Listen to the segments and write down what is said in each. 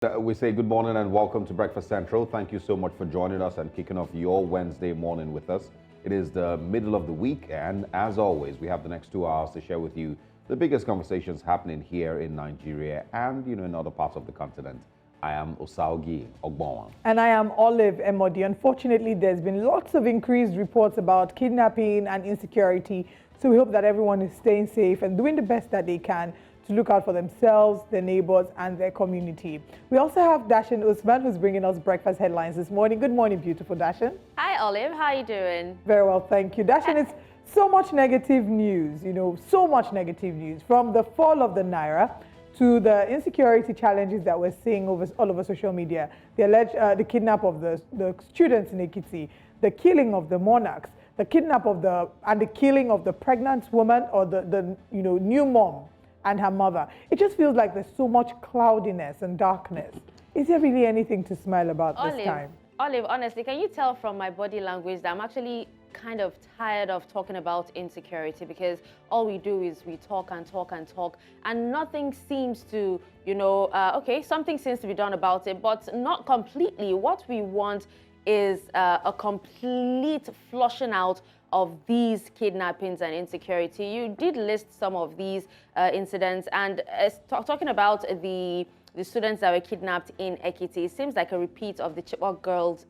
We say good morning and welcome to Breakfast Central. Thank you so much for joining us and kicking off your Wednesday morning with us. It is the middle of the week, and as always, we have the next 2 hours to share with you the biggest conversations happening here in Nigeria and, in other parts of the continent. I am Osaogi Ogbonwa. And I am Olive Emodi. Unfortunately, there's been lots of increased reports about kidnapping and insecurity. So we hope that everyone is staying safe and doing the best that they can to look out for themselves, their neighbors, and their community. We also have Dashin Usman, who's bringing us breakfast headlines this morning. Good morning, beautiful Dashin. Hi, Olive. How are you doing? Very well, thank you. Dashin, it's so much negative news, so much negative news, from the fall of the Naira to the insecurity challenges that we're seeing all over social media, the kidnap of the students in Ekiti, the killing of the monarchs, the kidnap of the killing of the pregnant woman or the new mom and her mother. It just feels like there's so much cloudiness and darkness. Is there really anything to smile about this time? Olive, honestly, can you tell from my body language that I'm actually kind of tired of talking about insecurity, because all we do is we talk and talk and talk and nothing seems to, okay, something seems to be done about it, but not completely. What we want is a complete flushing out of these kidnappings and insecurity. You did list some of these incidents, and talking about the students that were kidnapped in Ekiti, it seems like a repeat of the Chibok girls,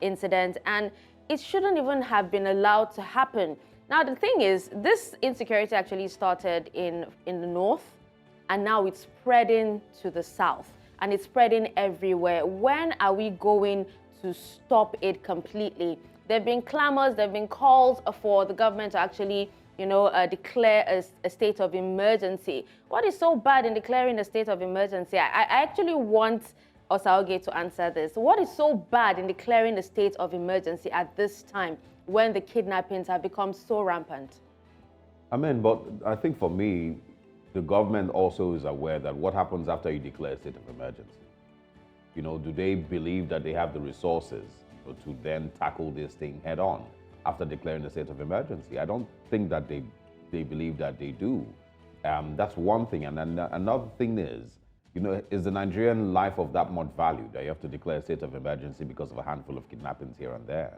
incident, and it shouldn't even have been allowed to happen. Now, the thing is, this insecurity actually started in the north, and now it's spreading to the south, and it's spreading everywhere. When are we going to stop it completely? There have been clamors, there have been calls for the government to actually, declare a state of emergency. What is so bad in declaring a state of emergency? I actually want Osaoge to answer this. What is so bad in declaring a state of emergency at this time when the kidnappings have become so rampant? But I think for me, the government also is aware that what happens after you declare a state of emergency? Do they believe that they have the resources to then tackle this thing head on after declaring a state of emergency? I don't think that they believe that they do. That's one thing. And then another thing is, is the Nigerian life of that much value that you have to declare a state of emergency because of a handful of kidnappings here and there?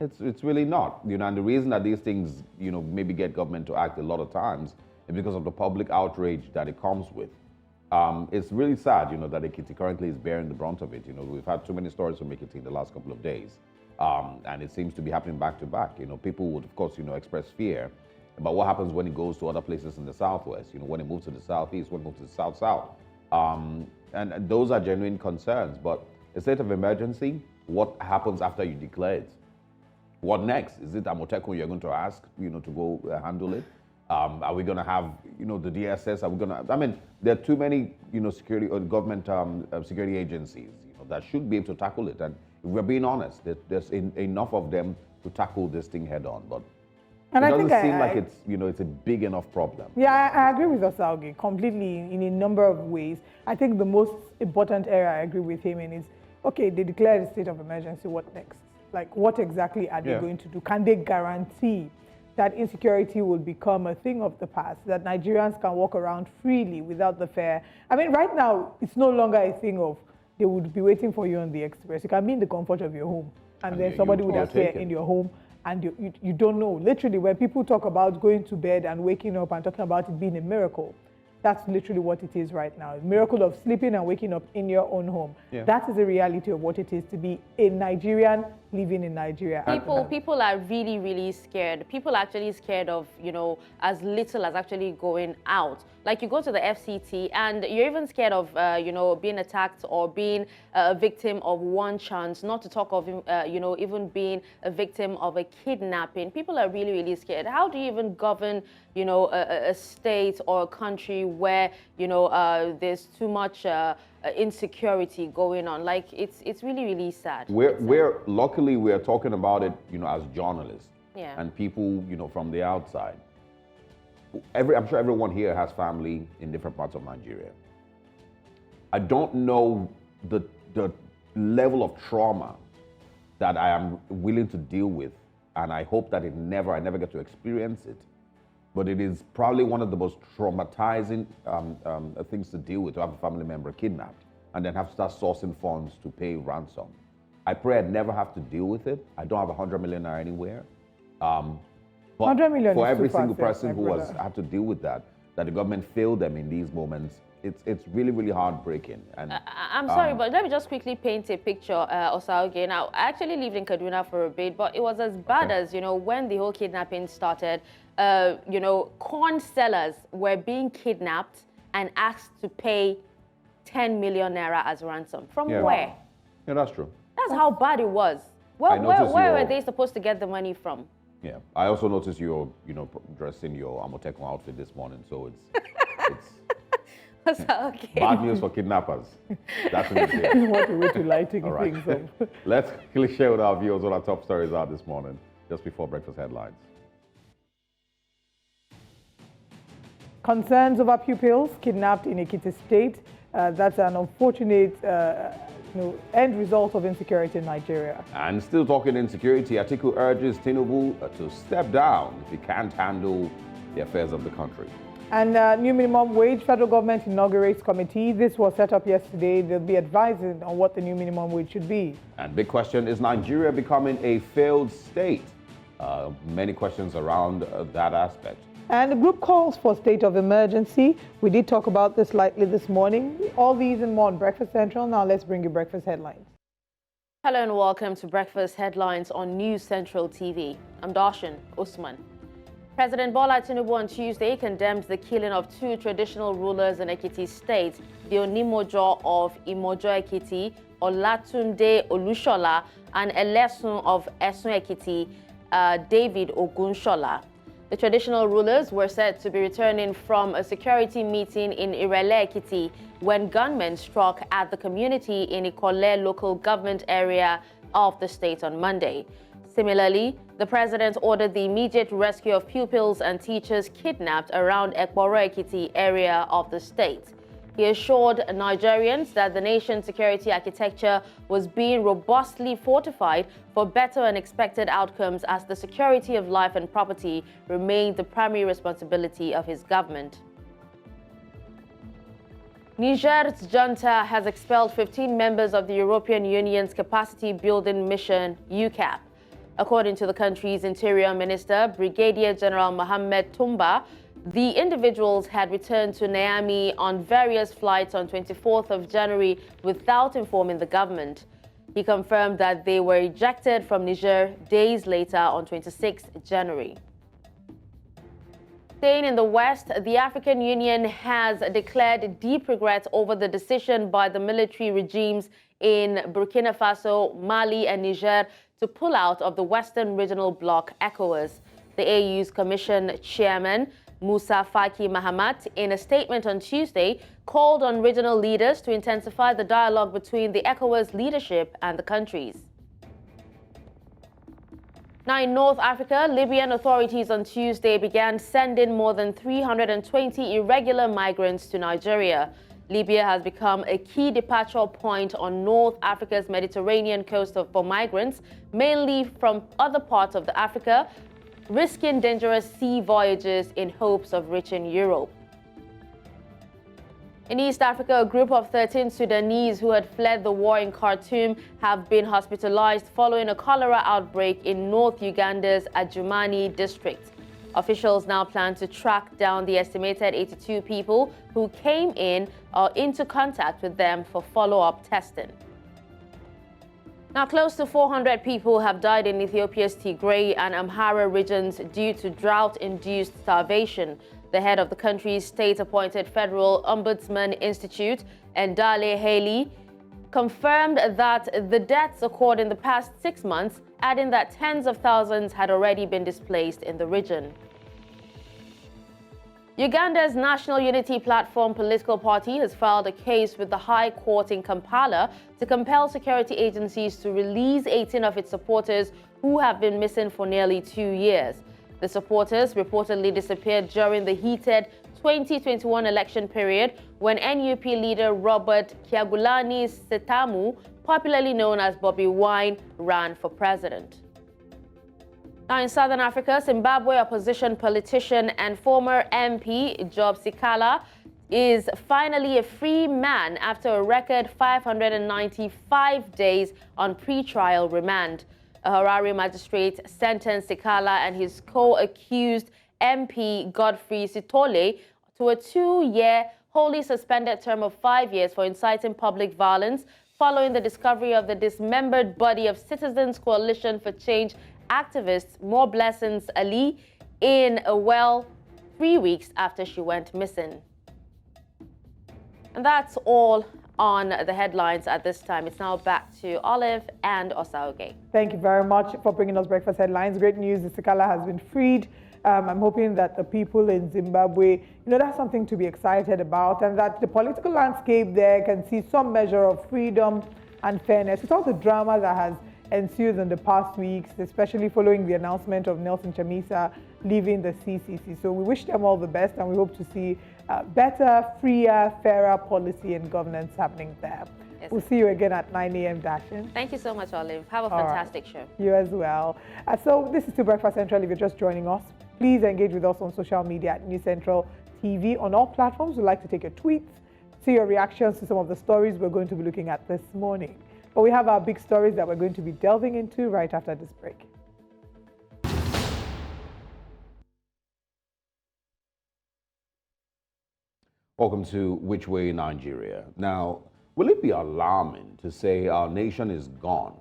It's really not. And the reason that these things, maybe get government to act a lot of times is because of the public outrage that it comes with. It's really sad, that Ekiti currently is bearing the brunt of it. We've had too many stories from Ekiti in the last couple of days. And it seems to be happening back to back. People would, of course, express fear about what happens when it goes to other places in the southwest, when it moves to the southeast, when it moves to the south-south. And those are genuine concerns. But a state of emergency, what happens after you declare it? What next? Is it Amotekun you're going to ask, to go handle it? Are we going to have, the DSS? Are we going to? There are too many, security or government security agencies, that should be able to tackle it. And if we're being honest, there's enough of them to tackle this thing head on. But it doesn't seem like it's, it's a big enough problem. Yeah, I agree with Osaoge completely in a number of ways. I think the most important area I agree with him in is, okay, they declared a state of emergency, what next? Like, what exactly are they going to do? Can they guarantee that insecurity will become a thing of the past, that Nigerians can walk around freely without the fear? Right now, it's no longer a thing of they would be waiting for you on the express. You can be in the comfort of your home, and then somebody would appear in your home, and you don't know. Literally, when people talk about going to bed and waking up and talking about it being a miracle, that's literally what it is right now. A miracle of sleeping and waking up in your own home. Yeah. That is the reality of what it is to be a Nigerian living in Nigeria. People are really, really scared. People are actually scared of, as little as actually going out. Like, you go to the FCT and you're even scared of, being attacked or being a victim of one chance, not to talk of, even being a victim of a kidnapping. People are really, really scared. How do you even govern, a state or a country where, there's too much insecurity going on? Like, it's really, really sad. Luckily, we're talking about it, as journalists and people, from the outside. I'm sure everyone here has family in different parts of Nigeria. I don't know the level of trauma that I am willing to deal with, and I hope that I never get to experience it. But it is probably one of the most traumatizing things to deal with, to have a family member kidnapped. and then have to start sourcing funds to pay ransom. I pray I'd never have to deal with it. I don't have 100 million naira anywhere. But 100 million for is every too single fast, person who has had to deal with that the government failed them in these moments, it's really, really heartbreaking. And I'm sorry, but let me just quickly paint a picture, Osaoge. Now, I actually lived in Kaduna for a bit, but it was as bad as, when the whole kidnapping started, corn sellers were being kidnapped and asked to pay 10 million naira as ransom. From where? Yeah, that's true. That's how bad it was. Where were they supposed to get the money from? Yeah, I also noticed you're, dressed in your Amotekun outfit this morning, so it's bad news for kidnappers. That's what it is. What a way to lighten things up. Let's quickly share with our viewers what our top stories are this morning, just before breakfast headlines. Concerns over pupils kidnapped in Ekiti State. That's an unfortunate end result of insecurity in Nigeria. And still talking insecurity, Atiku urges Tinubu to step down if he can't handle the affairs of the country. And new minimum wage, federal government inaugurates committee. This was set up yesterday. They'll be advising on what the new minimum wage should be. And big question, is Nigeria becoming a failed state? Many questions around that aspect. And the group calls for state of emergency. We did talk about this lightly this morning. All these and more on Breakfast Central. Now let's bring you breakfast headlines. Hello and welcome to Breakfast Headlines on News Central TV. I'm Darshan Usman. President Bola Tinubu on Tuesday condemned the killing of two traditional rulers in Ekiti State, the Onimojo of Imojo Ekiti, Olatunde Olushola, and Elesun of Esun Ekiti, David Ogunshola. The traditional rulers were said to be returning from a security meeting in Irele Ekiti when gunmen struck at the community in Ikole local government area of the state on Monday. Similarly, the president ordered the immediate rescue of pupils and teachers kidnapped around Ekporo Ekiti area of the state. He assured Nigerians that the nation's security architecture was being robustly fortified for better and expected outcomes as the security of life and property remained the primary responsibility of his government. Niger's junta has expelled 15 members of the European Union's capacity building mission, UCAP. According to the country's Interior Minister, Brigadier General Mohammed Tumba, the individuals had returned to Niamey on various flights on 24th of January without informing the government. He confirmed that they were ejected from Niger days later on 26th January. Staying in the West, the African Union has declared deep regret over the decision by the military regimes in Burkina Faso, Mali, and Niger to pull out of the Western Regional Bloc ECOWAS. The AU's Commission Chairman, Musa Faki Mahamat, in a statement on Tuesday, called on regional leaders to intensify the dialogue between the ECOWAS leadership and the countries. Now in North Africa, Libyan authorities on Tuesday began sending more than 320 irregular migrants to Nigeria. Libya has become a key departure point on North Africa's Mediterranean coast for migrants, mainly from other parts of Africa, risking dangerous sea voyages in hopes of reaching Europe. In East Africa, a group of 13 Sudanese who had fled the war in Khartoum have been hospitalized following a cholera outbreak in North Uganda's Adjumani district. Officials now plan to track down the estimated 82 people who came in or into contact with them for follow-up testing. Now, close to 400 people have died in Ethiopia's Tigray and Amhara regions due to drought-induced starvation. The head of the country's state-appointed Federal Ombudsman Institute, Ndale Haley, confirmed that the deaths occurred in the past 6 months, adding that tens of thousands had already been displaced in the region. Uganda's National Unity Platform political party has filed a case with the High Court in Kampala to compel security agencies to release 18 of its supporters who have been missing for nearly 2 years. The supporters reportedly disappeared during the heated 2021 election period when NUP leader Robert Kyagulanyi Ssentamu, popularly known as Bobi Wine, ran for president. Now in Southern Africa, Zimbabwe opposition politician and former MP Job Sikala is finally a free man after a record 595 days on pre-trial remand. A Harare magistrate sentenced Sikala and his co-accused MP Godfrey Sitole to a 2-year wholly suspended term of 5 years for inciting public violence following the discovery of the dismembered body of Citizens Coalition for Change activist More Blessings Ali in a well 3 weeks after she went missing. And that's all on the headlines at this time. It's now back to Olive and Osaoge. Thank you very much for bringing us breakfast headlines. Great news, the Sikala has been freed. I'm hoping that the people in Zimbabwe, that's something to be excited about, and that the political landscape there can see some measure of freedom and fairness. With all the drama that has ensued in the past weeks, especially following the announcement of Nelson Chamisa leaving the CCC. So we wish them all the best, and we hope to see better, freer, fairer policy and governance happening there. Yes. We'll see you again at 9 a.m. Dashin. Thank you so much, Olive. Have a fantastic show. You as well. So this is Still Breakfast Central. If you're just joining us, please engage with us on social media at News Central TV on all platforms. We'd like to take your tweets, see your reactions to some of the stories we're going to be looking at this morning. But we have our big stories that we're going to be delving into right after this break. Welcome to Which Way Nigeria. Now, will it be alarming to say our nation is gone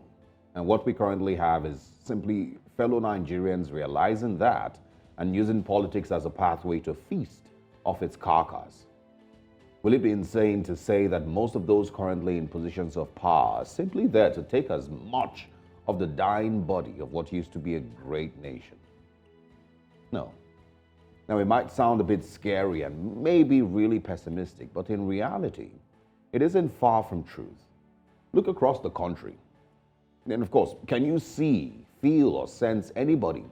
and what we currently have is simply fellow Nigerians realizing that and using politics as a pathway to feast off its carcass? Will it be insane to say that most of those currently in positions of power are simply there to take as much of the dying body of what used to be a great nation? No. Now, it might sound a bit scary and maybe really pessimistic, but in reality, it isn't far from truth. Look across the country. And of course, can you see, feel, or sense anybody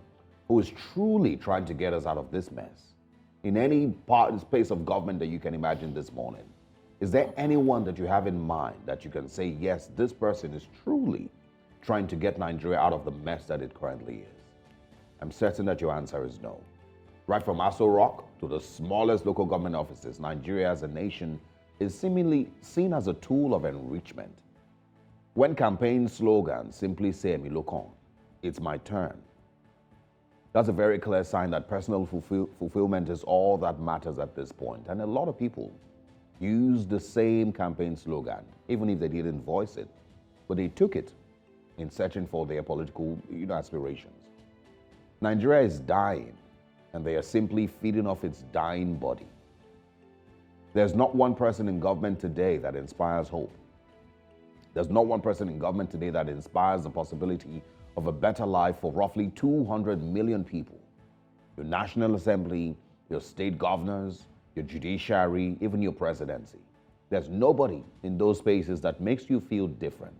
who is truly trying to get us out of this mess? In any part and space of government that you can imagine this morning, is there anyone that you have in mind that you can say, yes, this person is truly trying to get Nigeria out of the mess that it currently is? I'm certain that your answer is no. Right from Aso Rock to the smallest local government offices, Nigeria as a nation is seemingly seen as a tool of enrichment. When campaign slogans simply say Emilokan, it's my turn, that's a very clear sign that personal fulfillment is all that matters at this point. And a lot of people use the same campaign slogan, even if they didn't voice it, but they took it in searching for their political aspirations. Nigeria is dying, and they are simply feeding off its dying body. There's not one person in government today that inspires hope. There's not one person in government today that inspires the possibility of a better life for roughly 200 million people. Your National Assembly, your state governors, your judiciary, even your presidency. There's nobody in those spaces that makes you feel different.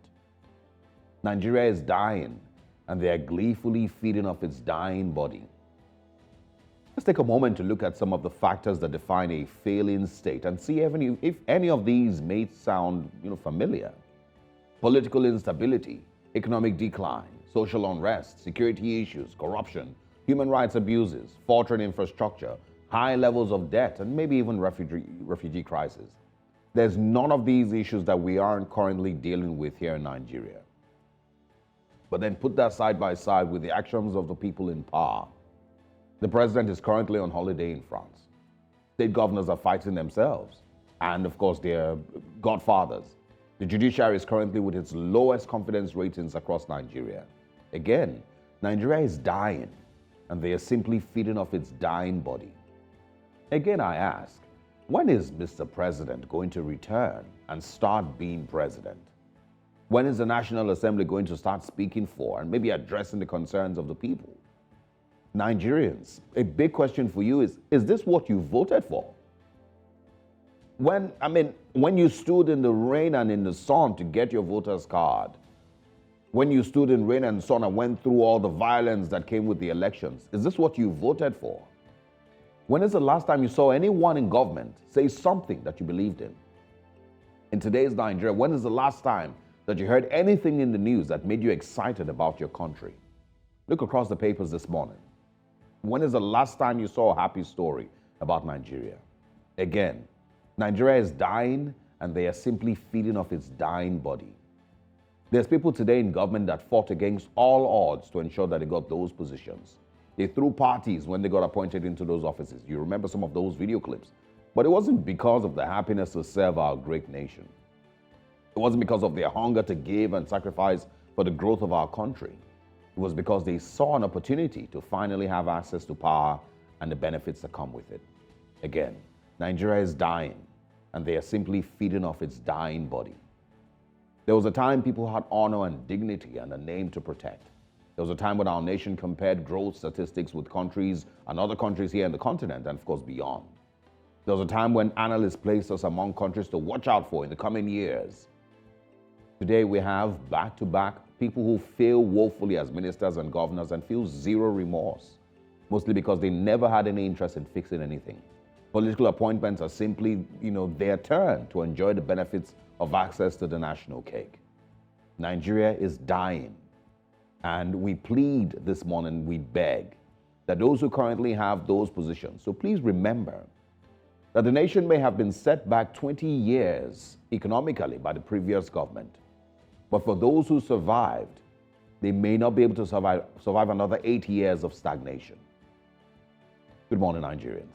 Nigeria is dying, and they are gleefully feeding off its dying body. Let's take a moment to look at some of the factors that define a failing state and see if any of these may sound familiar. Political instability, economic decline, social unrest, security issues, corruption, human rights abuses, faltering infrastructure, high levels of debt, and maybe even refugee crisis. There's none of these issues that we aren't currently dealing with here in Nigeria. But then put that side by side with the actions of the people in power. The president is currently on holiday in France. State governors are fighting themselves, and of course their godfathers. The judiciary is currently with its lowest confidence ratings across Nigeria. Again, Nigeria is dying, and they are simply feeding off its dying body. Again, I ask, when is Mr. President going to return and start being president? When is the National Assembly going to start speaking for and maybe addressing the concerns of the people? Nigerians, a big question for you is this what you voted for? When you stood in the rain and in the sun to get your voter's card, when you stood in rain and sun and went through all the violence that came with the elections, is this what you voted for? When is the last time you saw anyone in government say something that you believed in? In today's Nigeria, when is the last time that you heard anything in the news that made you excited about your country? Look across the papers this morning. When is the last time you saw a happy story about Nigeria? Again, Nigeria is dying, and they are simply feeding off its dying body. There's people today in government that fought against all odds to ensure that they got those positions. They threw parties when they got appointed into those offices. You remember some of those video clips. But it wasn't because of the happiness to serve our great nation. It wasn't because of their hunger to give and sacrifice for the growth of our country. It was because they saw an opportunity to finally have access to power and the benefits that come with it. Again, Nigeria is dying, and they are simply feeding off its dying body. There was a time people had honor and dignity and a name to protect. There was a time when our nation compared growth statistics with countries and other countries here in the continent and, of course, beyond. There was a time when analysts placed us among countries to watch out for in the coming years. Today, we have back-to-back people who fail woefully as ministers and governors and feel zero remorse, mostly because they never had any interest in fixing anything. Political appointments are simply, their turn to enjoy the benefits of access to the national cake. Nigeria is dying, and we plead this morning, we beg, that those who currently have those positions, so please remember that the nation may have been set back 20 years economically by the previous government. But for those who survived, they may not be able to survive another 8 years of stagnation. Good morning, Nigerians.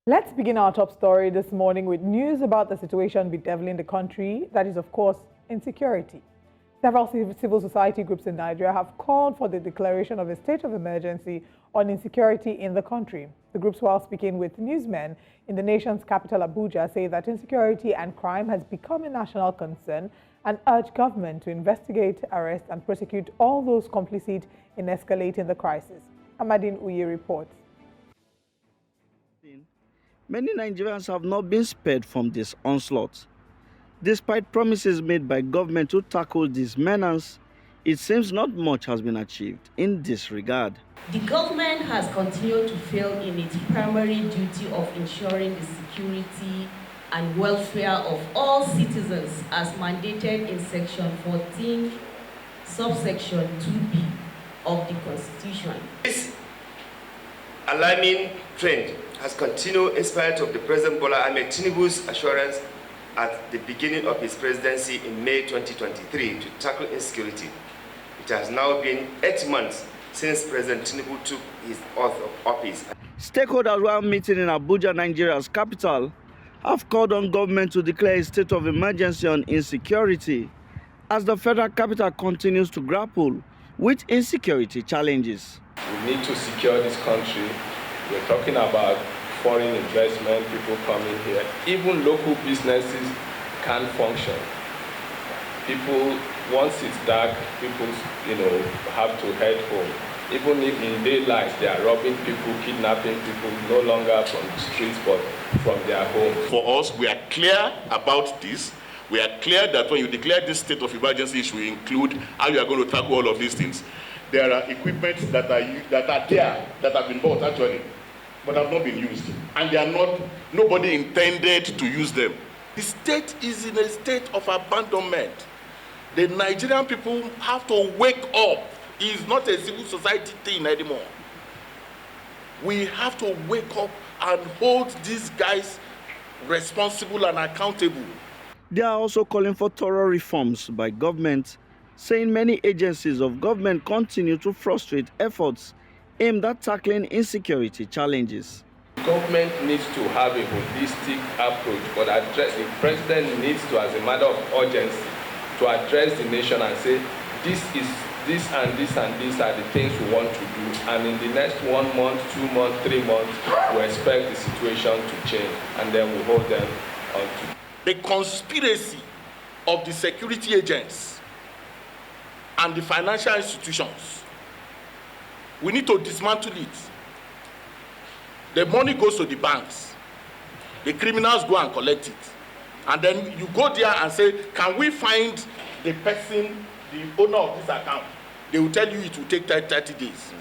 Let's begin our top story this morning with news about the situation bedeviling the country, that is, of course, insecurity. Several civil society groups in Nigeria have called for the declaration of a state of emergency on insecurity in the country. The groups, while speaking with newsmen in the nation's capital, Abuja, say that insecurity and crime has become a national concern and urge government to investigate, arrest, and prosecute all those complicit in escalating the crisis. Amadine Uye reports. Many Nigerians have not been spared from this onslaught. Despite promises made by government to tackle this menace, it seems not much has been achieved in this regard. The government has continued to fail in its primary duty of ensuring the security and welfare of all citizens as mandated in Section 14, subsection 2B of the Constitution. This alarming trend has continued in spite of the President Bola Tinubu's assurance at the beginning of his presidency in May 2023 to tackle insecurity. It has now been 8 months since President Tinubu took his oath of office. Stakeholders while meeting in Abuja, Nigeria's capital, have called on government to declare a state of emergency on insecurity as the federal capital continues to grapple with insecurity challenges. We need to secure this country. We're talking about foreign investment, people coming here. Even local businesses can't function. People, once it's dark, people, have to head home. Even if in daylight they are robbing people, kidnapping people, no longer from the streets, but from their homes. For us, we are clear about this. We are clear that when you declare this state of emergency, it should include how you are going to tackle all of these things. There are equipment that are there, that have been bought actually, but have not been used. And they are not, nobody intended to use them. The state is in a state of abandonment. The Nigerian people have to wake up. It's not a civil society thing anymore. We have to wake up and hold these guys responsible and accountable. They are also calling for thorough reforms by government, saying many agencies of government continue to frustrate efforts aimed at tackling insecurity challenges. Government needs to have a holistic approach, but the president needs to, as a matter of urgency, to address the nation and say, this and this are the things we want to do. And in the next 1 month, 2 months, 3 months, we expect the situation to change, and then we hold them on to. The conspiracy of the security agents and the financial institutions, we need to dismantle it. The money goes to the banks. The criminals go and collect it. And then you go there and say, can we find the person, the owner of this account? They will tell you it will take 30 days.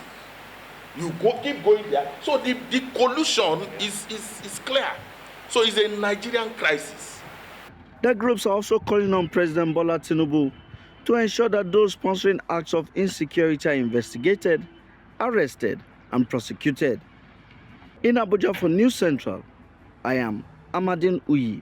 You keep going there. So the collusion is clear. So it's a Nigerian crisis. The groups are also calling on President Bola Tinubu to ensure that those sponsoring acts of insecurity are investigated, arrested, and prosecuted. In Abuja for News Central, I am Amadin Uyi.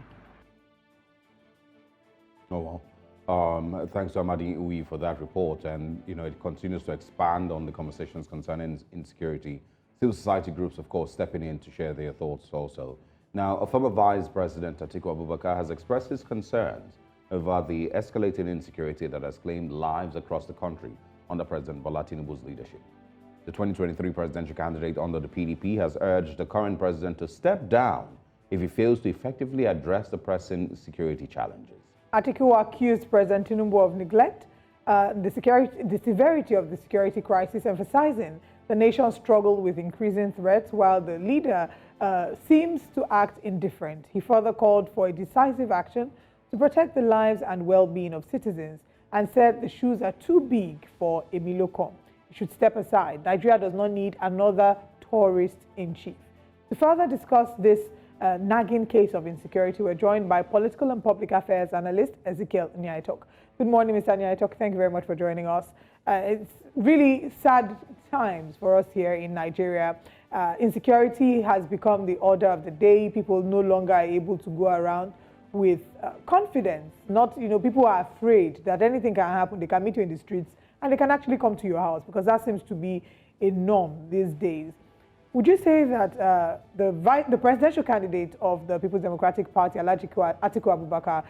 Oh, well. Thanks to Amadin Uyi for that report. And, it continues to expand on the conversations concerning insecurity. Civil society groups, of course, stepping in to share their thoughts also. Now, a former Vice President Atiku Abubakar has expressed his concerns over the escalating insecurity that has claimed lives across the country under President Bola Tinubu's leadership. The 2023 presidential candidate under the PDP has urged the current president to step down if he fails to effectively address the pressing security challenges. Atiku accused President Tinubu of neglect, the severity of the security crisis, emphasizing the nation's struggle with increasing threats, while the leader seems to act indifferent. He further called for a decisive action to protect the lives and well-being of citizens and said the shoes are too big for Emilokan. He should step aside. Nigeria does not need another tourist in chief. To further discuss this nagging case of insecurity, we're joined by political and public affairs analyst Ezekiel Nyaitok. Good morning, Mr. Nyaitok. Thank you very much for joining us. It's really sad times for us here in Nigeria. Insecurity has become the order of the day. People no longer are able to go around with confidence. People are afraid that anything can happen. They can meet you in the streets and they can actually come to your house, because that seems to be a norm these days. Would you say that the presidential candidate of the People's Democratic Party, Atiku Abubakar,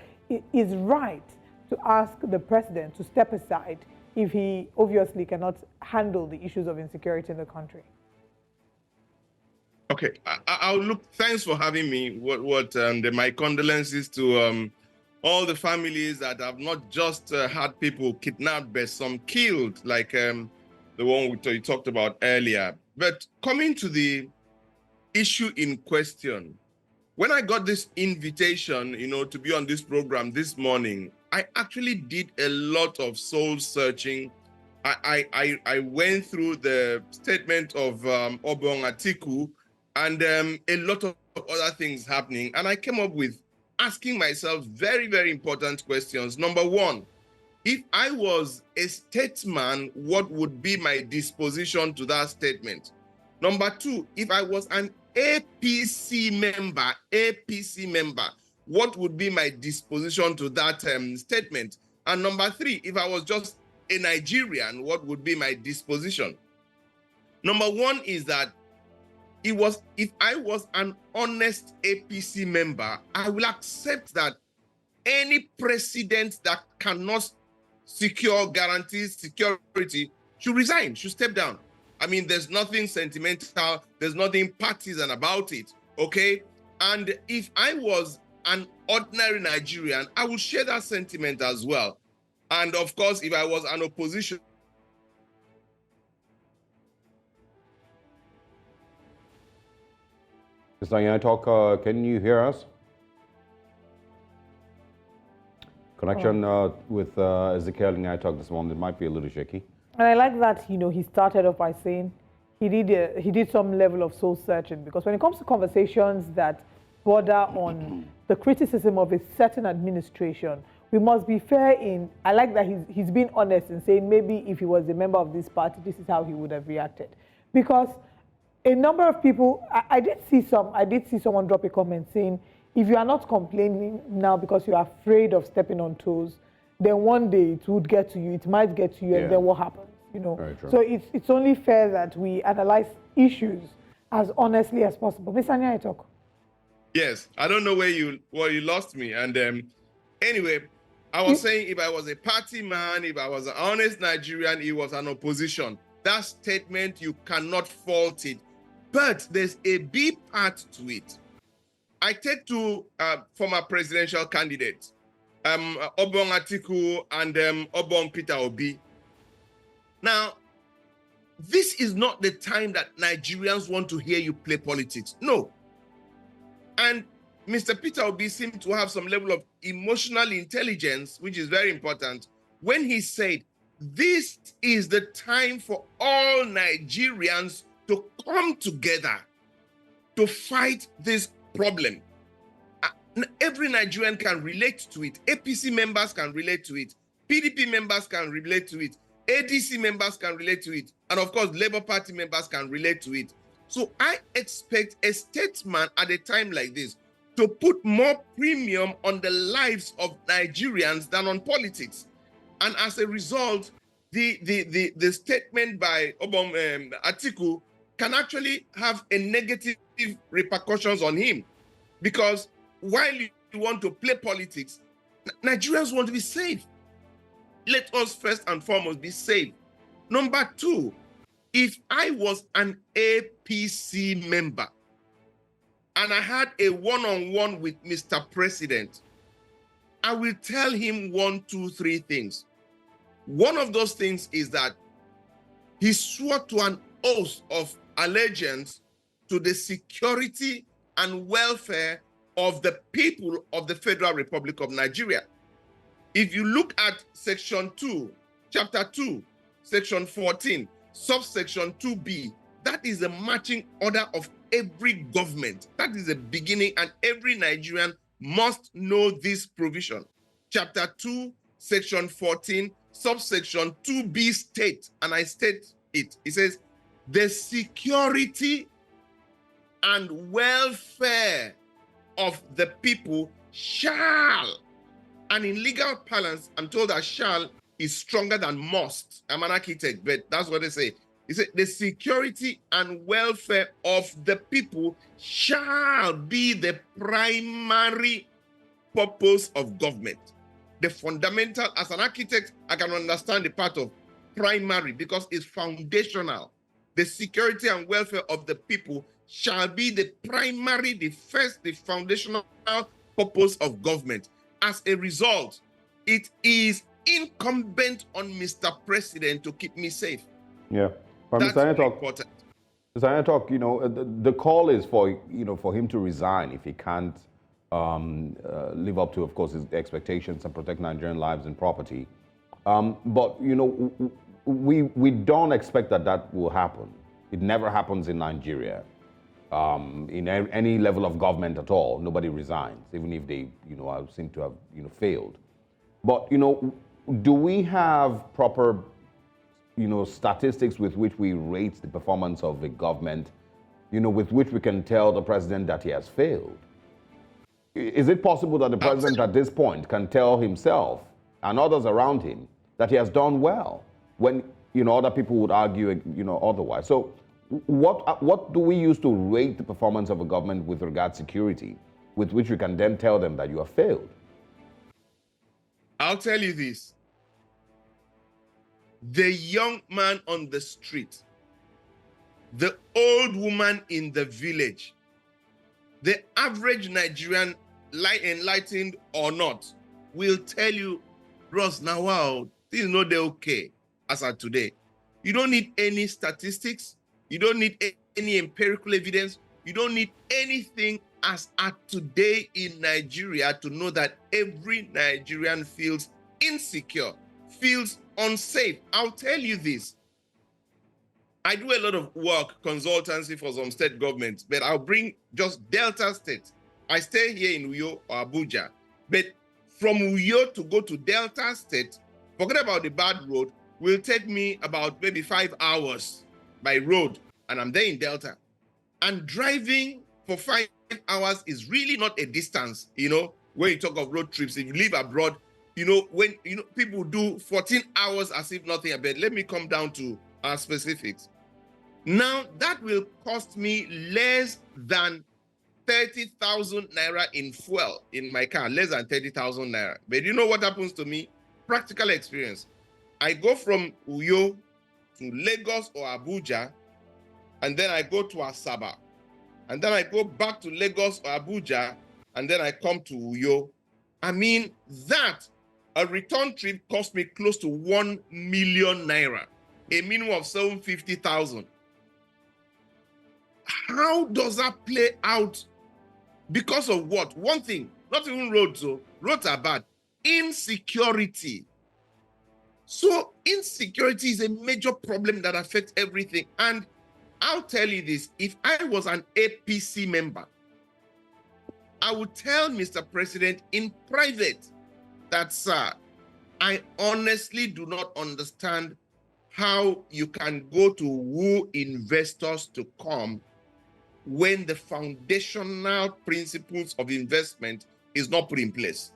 is right to ask the president to step aside if he obviously cannot handle the issues of insecurity in the country? Okay, I'll look. Thanks for having me. My condolences to all the families that have not just had people kidnapped, but some killed, like the one you talked about earlier. But coming to the issue in question, when I got this invitation, to be on this program this morning, I actually did a lot of soul searching. I went through the statement of Obong Atiku and a lot of other things happening. And I came up with asking myself very, very important questions. Number one, if I was a statesman, what would be my disposition to that statement? Number two, if I was an APC member, what would be my disposition to that statement? And number three, if I was just a Nigerian, what would be my disposition? Number one is that if I was an honest APC member, I will accept that any president that cannot guarantee security should resign, should step down. I mean, there's nothing sentimental, there's nothing partisan about it, okay? And if I was an ordinary Nigerian, I would share that sentiment as well. And of course, if I was an opposition, Mr. Nyaitok, can you hear us? Connection with Ezekiel Nyaitok this morning might be a little shaky. And I like that, he started off by saying he did some level of soul searching, because when it comes to conversations that border on the criticism of a certain administration, we must be fair I like that he's being honest in saying maybe if he was a member of this party, this is how he would have reacted. Because a number of people, I did see someone drop a comment saying, if you are not complaining now because you are afraid of stepping on toes, then one day it would get to you, it might get to you, and then what happens? Very true. So it's only fair that we analyze issues as honestly as possible. Mr. Nyaitok. Yes, I don't know where you lost me. And anyway, I was saying if I was a party man, if I was an honest Nigerian, he was an opposition. That statement, you cannot fault it. But there's a B part to it. I take two former presidential candidates, Obong Atiku and Obong Peter Obi. Now, this is not the time that Nigerians want to hear you play politics. No. And Mr. Peter Obi seemed to have some level of emotional intelligence, which is very important, when he said, this is the time for all Nigerians to come together to fight this problem. Every Nigerian can relate to it. APC members can relate to it. PDP members can relate to it. ADC members can relate to it. And of course, Labour Party members can relate to it. So I expect a statesman at a time like this to put more premium on the lives of Nigerians than on politics. And as a result, the statement by Atiku can actually have a negative repercussions on him. Because while you want to play politics, Nigerians want to be safe. Let us first and foremost be safe. Number two, if I was an APC member and I had a one-on-one with Mr. President, I will tell him 1, 2, 3 things. One of those things is that he swore to an oath of allegiance to the security and welfare of the people of the Federal Republic of Nigeria. If you look at section 2, chapter 2, section 14, subsection 2b, that is the marching order of every government. That is the beginning, and every Nigerian must know this provision. Chapter 2, section 14, subsection 2b state, and I state it. It says, the security and welfare of the people shall, and in legal parlance, I'm told that shall is stronger than must. I'm an architect, but that's what they say. It said, the security and welfare of the people shall be the primary purpose of government. The fundamental, as an architect, I can understand the part of primary because it's foundational. The security and welfare of the people shall be the primary, the first, the foundational purpose of government. As a result, it is incumbent on Mr. President to keep me safe. Yeah. But That's Mr. very important. Mr. Anitok, the call is for, for him to resign if he can't live up to, of course, his expectations and protect Nigerian lives and property. But, we don't expect that will happen. It never happens in Nigeria. In any level of government at all, nobody resigns, even if they, seem to have, failed. But, do we have proper, statistics with which we rate the performance of the government, with which we can tell the president that he has failed? Is it possible that the president at this point can tell himself and others around him that he has done well when, other people would argue, otherwise? So what do we use to rate the performance of a government with regard to security, with which we can then tell them that you have failed? I'll tell you this. The young man on the street, the old woman in the village, the average Nigerian, enlightened or not, will tell you, Ross, now wow, this is not okay as of today. You don't need any statistics. You don't need any empirical evidence. You don't need anything as at today in Nigeria to know that every Nigerian feels insecure, feels unsafe. I'll tell you this. I do a lot of work, consultancy for some state governments, but I'll bring just Delta State. I stay here in Uyo or Abuja, but from Uyo to go to Delta State, forget about the bad road, will take me about maybe 5 hours by road, and I'm there in Delta. And driving for 5 hours is really not a distance, when you talk of road trips. If you live abroad, when people do 14 hours as if nothing. But let me come down to our specifics. Now, that will cost me less than 30,000 naira in fuel in my car, less than 30,000 naira. But you know what happens to me? Practical experience. I go from Uyo to Lagos or Abuja, and then I go to Asaba. And then I go back to Lagos or Abuja, and then I come to Uyo. I mean, a return trip cost me close to 1 million naira, a minimum of 750,000. How does that play out? Because of what? One thing, not even roads, roads are bad. Insecurity. So insecurity is a major problem that affects everything. And I'll tell you this, if I was an APC member, I would tell Mr. President in private that, sir, I honestly do not understand how you can go to woo investors to come when the foundational principles of investment is not put in place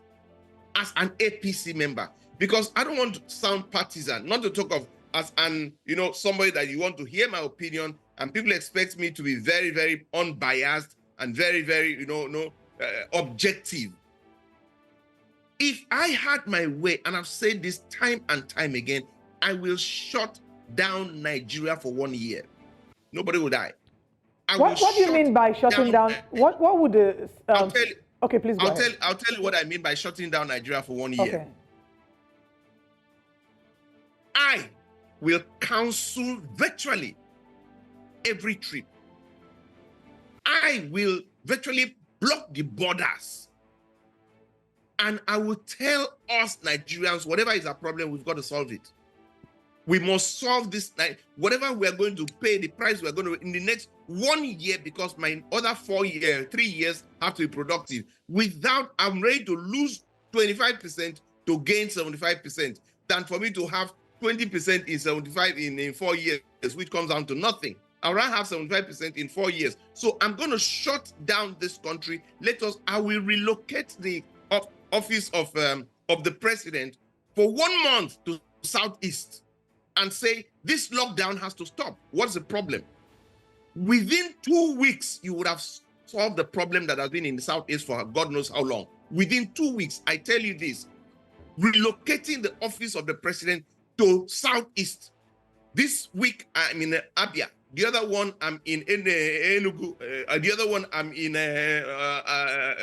as an APC member. Because I don't want to sound partisan, not to talk of as an, somebody that you want to hear my opinion, and people expect me to be very, very unbiased and very, very, objective. If I had my way, and I've said this time and time again, I will shut down Nigeria for 1 year. Nobody will die. What do you mean by shutting down? What would the... I'll tell you, okay, please go ahead. I'll tell you what I mean by shutting down Nigeria for 1 year. Okay. I will cancel virtually every trip. I will virtually block the borders. And I will tell us Nigerians, whatever is our problem, we've got to solve it. We must solve this. Whatever we are going to pay, the price we are going to in the next 1 year, because my other 3 years have to be productive. Without, I'm ready to lose 25% to gain 75%, than for me to have 20% in 75 in 4 years, which comes down to nothing. I'd rather have 75% in 4 years. So I'm going to shut down this country. I will relocate the office of the president for 1 month to Southeast and say, this lockdown has to stop. What's the problem? Within 2 weeks, you would have solved the problem that has been in the Southeast for God knows how long. Within 2 weeks, I tell you this, relocating the office of the president to Southeast. This week, I'm in Abia. The other one, I'm in Enugu. The other one, I'm in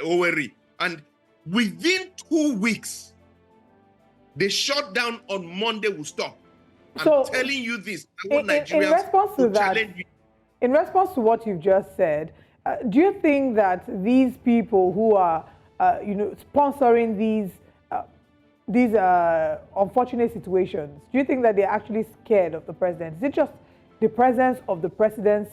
Owerri. And within 2 weeks, the shutdown on Monday will stop. I'm telling you this. I want Nigerians to challenge you. In response to what you've just said, do you think that these people who are, sponsoring these unfortunate situations, do you think that they're actually scared of the president? Is it just the presence of the president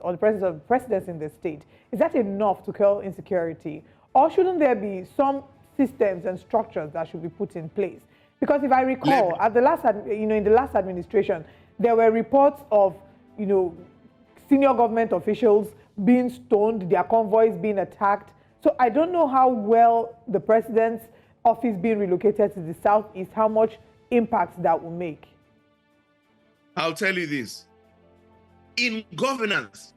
or the presence of the presidents in the state? Is that enough to kill insecurity? Or shouldn't there be some systems and structures that should be put in place? Because if I recall, at the last, in the last administration, there were reports of, senior government officials being stoned, their convoys being attacked. So I don't know how well the president's office being relocated to the Southeast, how much impact that will make. I'll tell you this. In governance,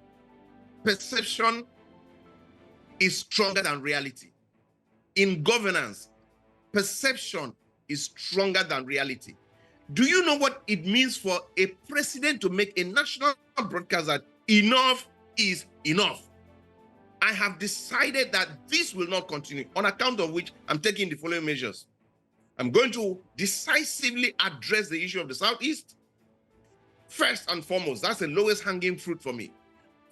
perception is stronger than reality. In governance, perception is stronger than reality. Do you know what it means for a president to make a national broadcast that enough is enough? I have decided that this will not continue, on account of which I'm taking the following measures. I'm going to decisively address the issue of the Southeast. First and foremost, that's the lowest hanging fruit for me.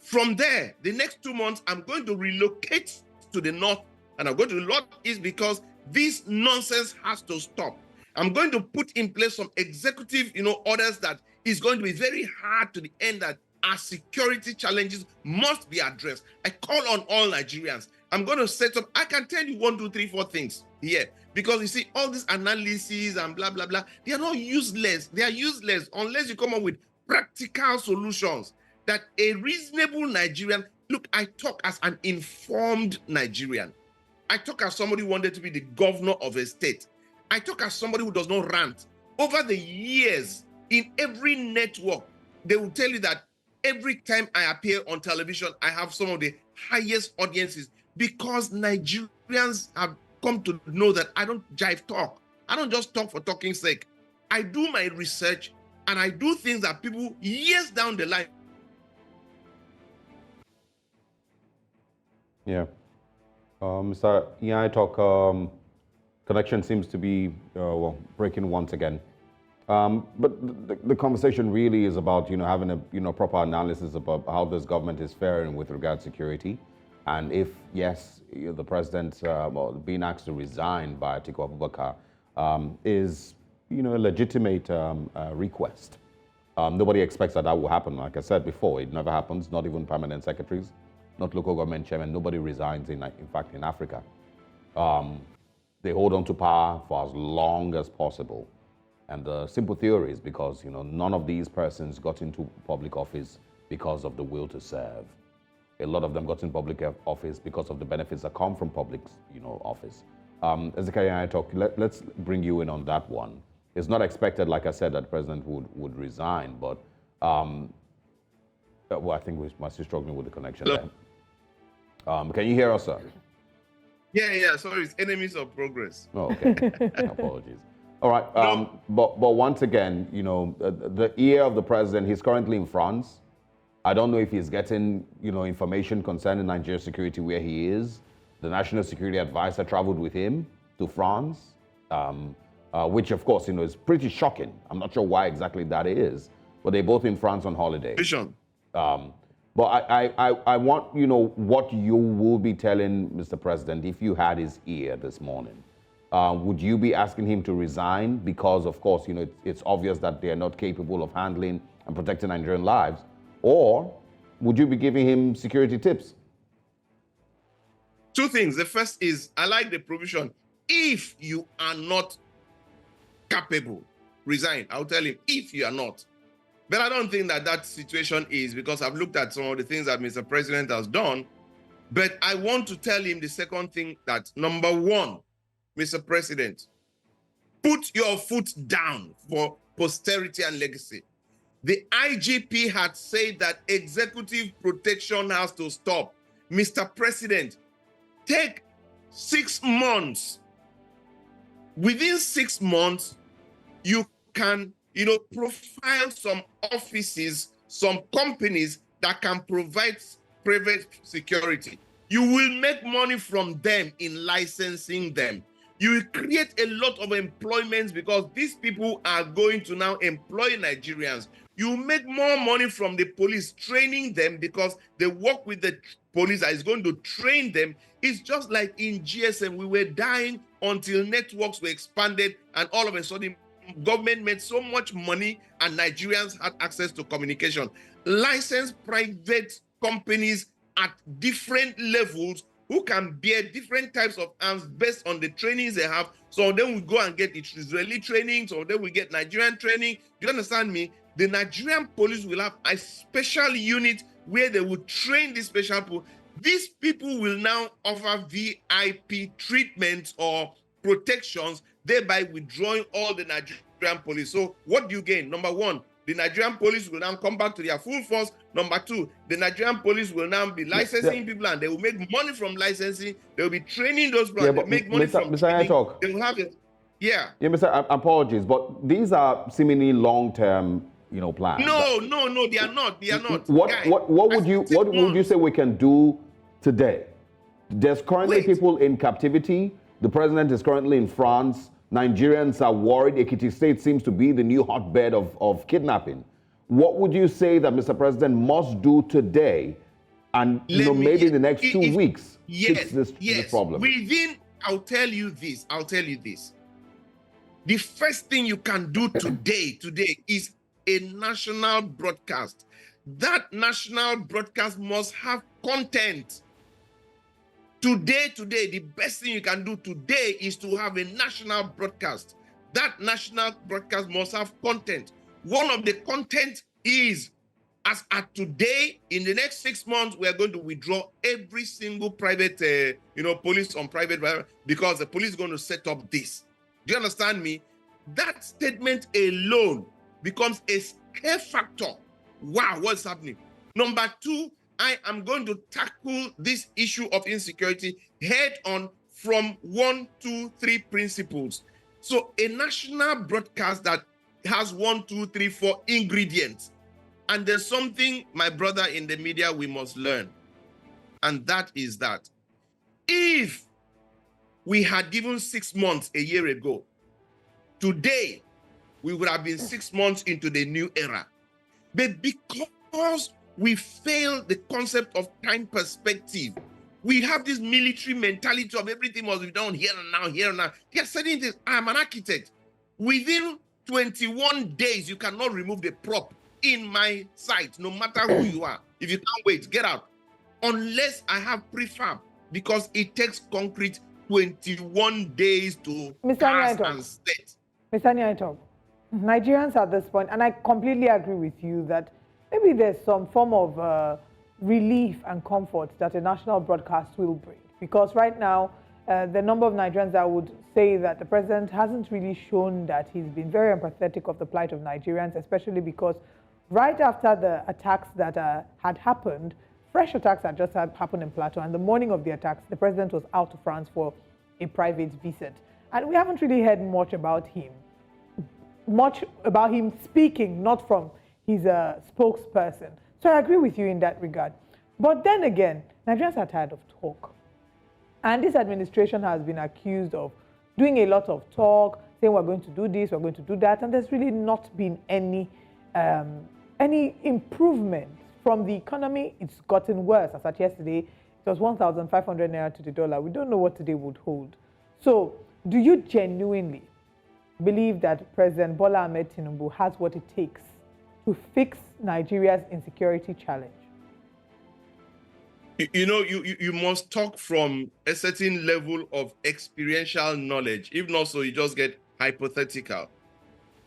From there, the next 2 months, I'm going to relocate to the north, and I'm going to the northeast, because this nonsense has to stop. I'm going to put in place some executive, orders that is going to be very hard to the end, that our security challenges must be addressed. I call on all Nigerians. I'm going to set up, I can tell you 1, 2, 3, 4 things here, because you see, all these analyses and blah, blah, blah, they are not useless. They are useless unless you come up with practical solutions that a reasonable Nigerian, look, I talk as an informed Nigerian. I talk as somebody who wanted to be the governor of a state. I talk as somebody who does not rant. Over the years, in every network, they will tell you that every time I appear on television, I have some of the highest audiences, because Nigerians have come to know that I don't jive talk. I don't just talk for talking's sake. I do my research, and I do things that people years down the line. Yeah. Mr. Ian talk, connection seems to be breaking once again. But the conversation really is about having a proper analysis about how this government is faring with regard to security, and if yes, the president being asked to resign by Atiku Abubakar is a legitimate request. Nobody expects that will happen. Like I said before, it never happens. Not even permanent secretaries, not local government chairmen. Nobody resigns in fact in Africa. they hold on to power for as long as possible. And the simple theory is because, none of these persons got into public office because of the will to serve. A lot of them got in public office because of the benefits that come from public, office. Ezekiel and I talk, let's bring you in on that one. It's not expected, like I said, that the president would resign, but well, I think we must be struggling with the connection there. Can you hear us, sir? Yeah, sorry, it's enemies of progress. Oh, okay. Apologies. All right, but once again, the ear of the president, he's currently in France. I don't know if he's getting, information concerning Nigerian security where he is. The National Security Advisor traveled with him to France, which of course, is pretty shocking. I'm not sure why exactly that is, but they're both in France on holiday. Vision. But I want, what you will be telling Mr. President if you had his ear this morning. Would you be asking him to resign because, of course, it's obvious that they are not capable of handling and protecting Nigerian lives? Or would you be giving him security tips? Two things. The first is, I like the provision. If you are not capable, resign. I'll tell him, if you are not. But I don't think that situation is, because I've looked at some of the things that Mr. President has done. But I want to tell him the second thing, that number one, Mr. President, put your foot down for posterity and legacy. The IGP had said that executive protection has to stop. Mr. President, take 6 months. Within 6 months, you can, profile some offices, some companies that can provide private security. You will make money from them in licensing them. You will create a lot of employment because these people are going to now employ Nigerians. You make more money from the police training them because they work with the police that is going to train them. It's just like in GSM, we were dying until networks were expanded and all of a sudden government made so much money and Nigerians had access to communication. Licensed private companies at different levels who can bear different types of arms based on the trainings they have. So then we go and get Israeli training, so then we get Nigerian training. Do you understand me? The Nigerian police will have a special unit where they will train these special people. These people will now offer VIP treatments or protections, thereby withdrawing all the Nigerian police. So what do you gain? Number one, the Nigerian police will now come back to their full force. Number two, the Nigerian police will now be licensing people and they will make money from licensing. They will be training those people. They make money from training. They will have it. Yeah, Mr. Apologies, but these are seemingly long-term, plans. No, they are not. They are not. What would you say we can do today? There's currently people in captivity. The president is currently in France. Nigerians are worried. Ekiti State seems to be the new hotbed of kidnapping. What would you say that Mr. President must do today and maybe in the next 2 weeks fix this problem? I'll tell you this. The first thing you can do today is a national broadcast. That national broadcast must have content. Today, the best thing you can do today is to have a national broadcast. That national broadcast must have content. One of the content is, as at today, in the next 6 months, we are going to withdraw every single private, police on private, because the police is going to set up this. Do you understand me? That statement alone becomes a scare factor. Wow, what's happening? Number two, I am going to tackle this issue of insecurity head on from 1, 2, 3 principles. So a national broadcast that has 1, 2, 3, 4 ingredients. And there's something, my brother in the media, we must learn. And that is that if we had given 6 months a year ago, today we would have been 6 months into the new era. But because we failed the concept of time perspective, we have this military mentality of everything must be done here and now, here and now. They are saying this, I'm an architect. Within 21 days, you cannot remove the prop in my site, no matter who you are. If you can't wait, get out. Unless I have prefab, because it takes concrete 21 days to cast and set. Mr. Nyaito, Nigerians at this point, and I completely agree with you that maybe there's some form of relief and comfort that a national broadcast will bring. Because right now, the number of Nigerians that would say that the president hasn't really shown that he's been very empathetic of the plight of Nigerians, especially because right after the attacks that had happened, fresh attacks had just happened in Plateau, and the morning of the attacks, the president was out to France for a private visit. And we haven't really heard much about him speaking, not from his spokesperson. So I agree with you in that regard. But then again, Nigerians are tired of talk. And this administration has been accused of doing a lot of talk, saying we're going to do this, we're going to do that, and there's really not been any improvement from the economy. It's gotten worse. As at yesterday, it was 1,500 naira to the dollar. We don't know what today would hold. So, do you genuinely believe that President Bola Tinubu has what it takes to fix Nigeria's insecurity challenge? You know, you must talk from a certain level of experiential knowledge. If not so, you just get hypothetical.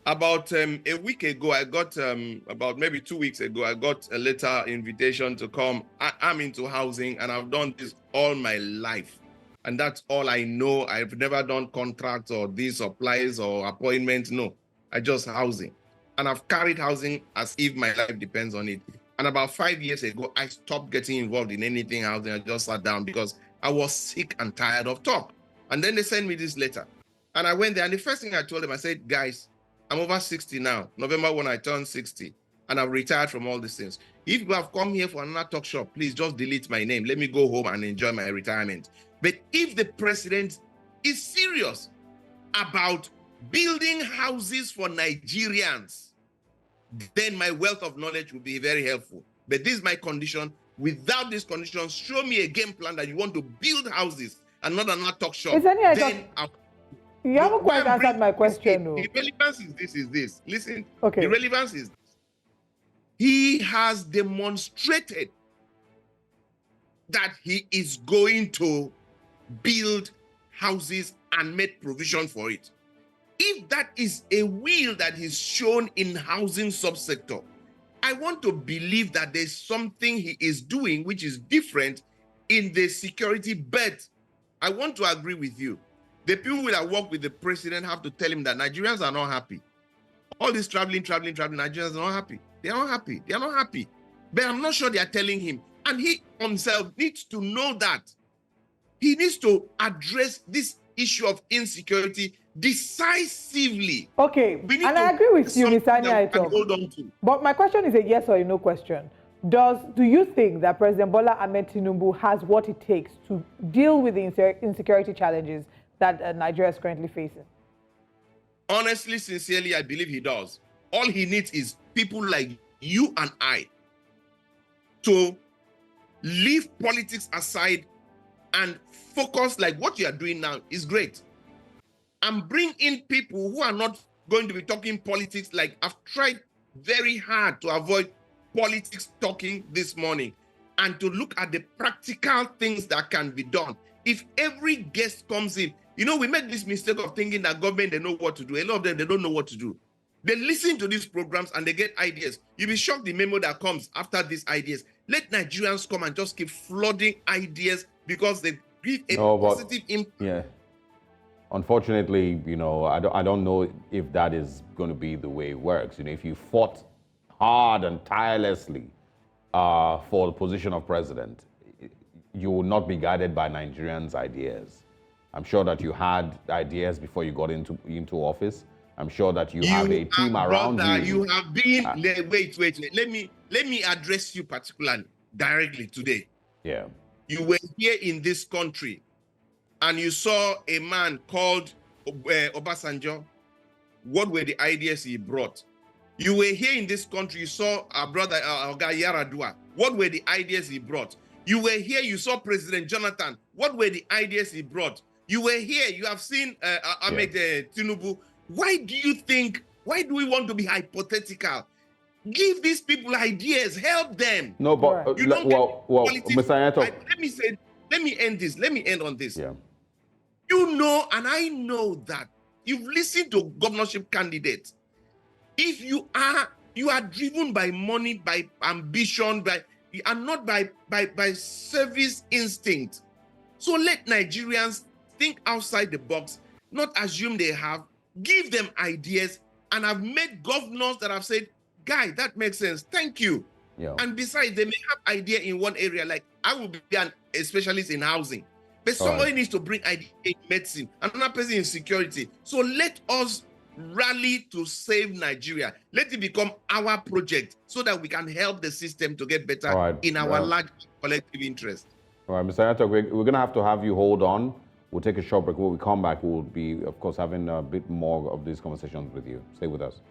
About a week ago, I got, about maybe 2 weeks ago, I got a letter invitation to come. I'm into housing, and I've done this all my life. And that's all I know. I've never done contracts or these supplies or appointments. No, I just housing. And I've carried housing as if my life depends on it. And about 5 years ago, I stopped getting involved in anything housing. I just sat down because I was sick and tired of talk. And then they sent me this letter. And I went there, and the first thing I told them, I said, guys, I'm over 60 now. November when I turned 60. And I've retired from all these things. If you have come here for another talk shop, please just delete my name. Let me go home and enjoy my retirement. But if the president is serious about building houses for Nigerians, then my wealth of knowledge will be very helpful. But this is my condition. Without this condition, show me a game plan that you want to build houses and not another talk shop. You haven't quite answered my question. The relevance is this. Listen, okay. The relevance is this. He has demonstrated that he is going to build houses and make provision for it. If that is a will that is shown in housing subsector, I want to believe that there's something he is doing which is different in the security bet. I want to agree with you. The people that work with the president have to tell him that Nigerians are not happy. All this traveling, Nigerians are not happy. They are not happy. They are not happy. But I'm not sure they are telling him. And he himself needs to know that. He needs to address this issue of insecurity decisively. Okay, and I agree with you, Mr. Nyaito. But my question is a yes or a no question. Do you think that President Bola Tinubu has what it takes to deal with the insecurity challenges that Nigeria is currently facing? Honestly, sincerely, I believe he does. All he needs is people like you and I to leave politics aside and focus like what you are doing now is great. And bring in people who are not going to be talking politics. Like I've tried very hard to avoid politics talking this morning and to look at the practical things that can be done. If every guest comes in, you know, we make this mistake of thinking that government, they know what to do. A lot of them, they don't know what to do. They listen to these programs and they get ideas. You'll be shocked the memo that comes after these ideas. Let Nigerians come and just keep flooding ideas because they give a positive impact. Yeah. Unfortunately, you know, I don't know if that is going to be the way it works. You know, if you fought hard and tirelessly for the position of president, you will not be guided by Nigerians' ideas. I'm sure that you had ideas before you got into office. I'm sure that you have a team around you. You have been. Wait. Let me address you particularly directly today. Yeah. You were here in this country, and you saw a man called Obasanjo. What were the ideas he brought? You were here in this country. You saw our brother Oga Yaradua. What were the ideas he brought? You were here. You saw President Jonathan. What were the ideas he brought? You were here. You have seen Ahmed Tinubu. Why do we want to be hypothetical? Give these people ideas. Help them. No, but Mr. Nyaito. Let me end this. Let me end on this. Yeah. You know, and I know that you've listened to governorship candidates. If you are driven by money, by ambition, and not by service instinct. So let Nigerians think outside the box, not assume they have, give them ideas. And I've met governors that have said, guy, that makes sense. Thank you. Yeah. And besides, they may have idea in one area, like I will be a specialist in housing. But somebody needs to bring idea in medicine, another person in security. So let us rally to save Nigeria. Let it become our project so that we can help the system to get better in our large collective interest. All right, Mr. Atiku, we're going to have you hold on. We'll take a short break. When we come back, we'll be, of course, having a bit more of these conversations with you. Stay with us.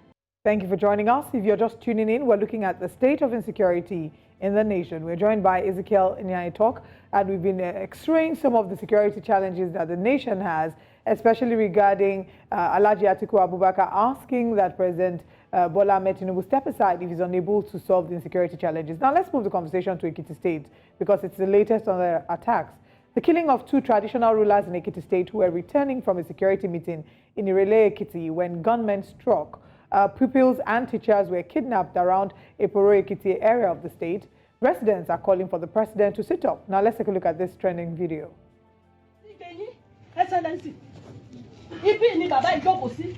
Thank you for joining us. If you're just tuning in, we're looking at the state of insecurity in the nation. We're joined by Ezekiel Nyaetok, and we've been extracting some of the security challenges that the nation has, especially regarding Alhaji Atiku Abubakar asking that President Bola Tinubu step aside if he's unable to solve the insecurity challenges. Now let's move the conversation to Ekiti State because it's the latest on the attacks. The killing of two traditional rulers in Ekiti State who were returning from a security meeting in Irele, Ekiti when gunmen struck. Pupils and teachers were kidnapped around Eporo Ekiti area of the state. Residents are calling for the president to sit up. Now let's take a look at this trending video. Excellency, ibi ni bàbá ìjókòó sí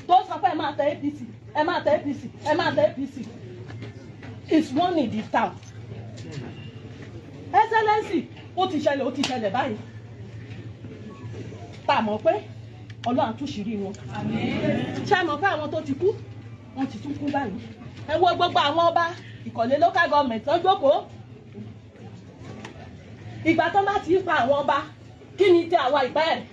tó sọ pé ẹ máa tẹ APC, ẹ máa tẹ APC, ẹ máa tẹ APC. It's one in the town. Excellency, ó ti ṣẹlẹ̀ báyìí. Tá mọ̀ pé Ọlọ́run àtúnṣìírí wọn. Ṣé mọ̀ pé àwọn tó ti kú, wọ́n ti tún kú báyìí. Ẹ wo gbogbo àwọn ọba Ìkọ̀lé local government tó jókòó. Ìgbà tó bá ti pa àwọn ọba, kí ni ti àwa ìpẹ́?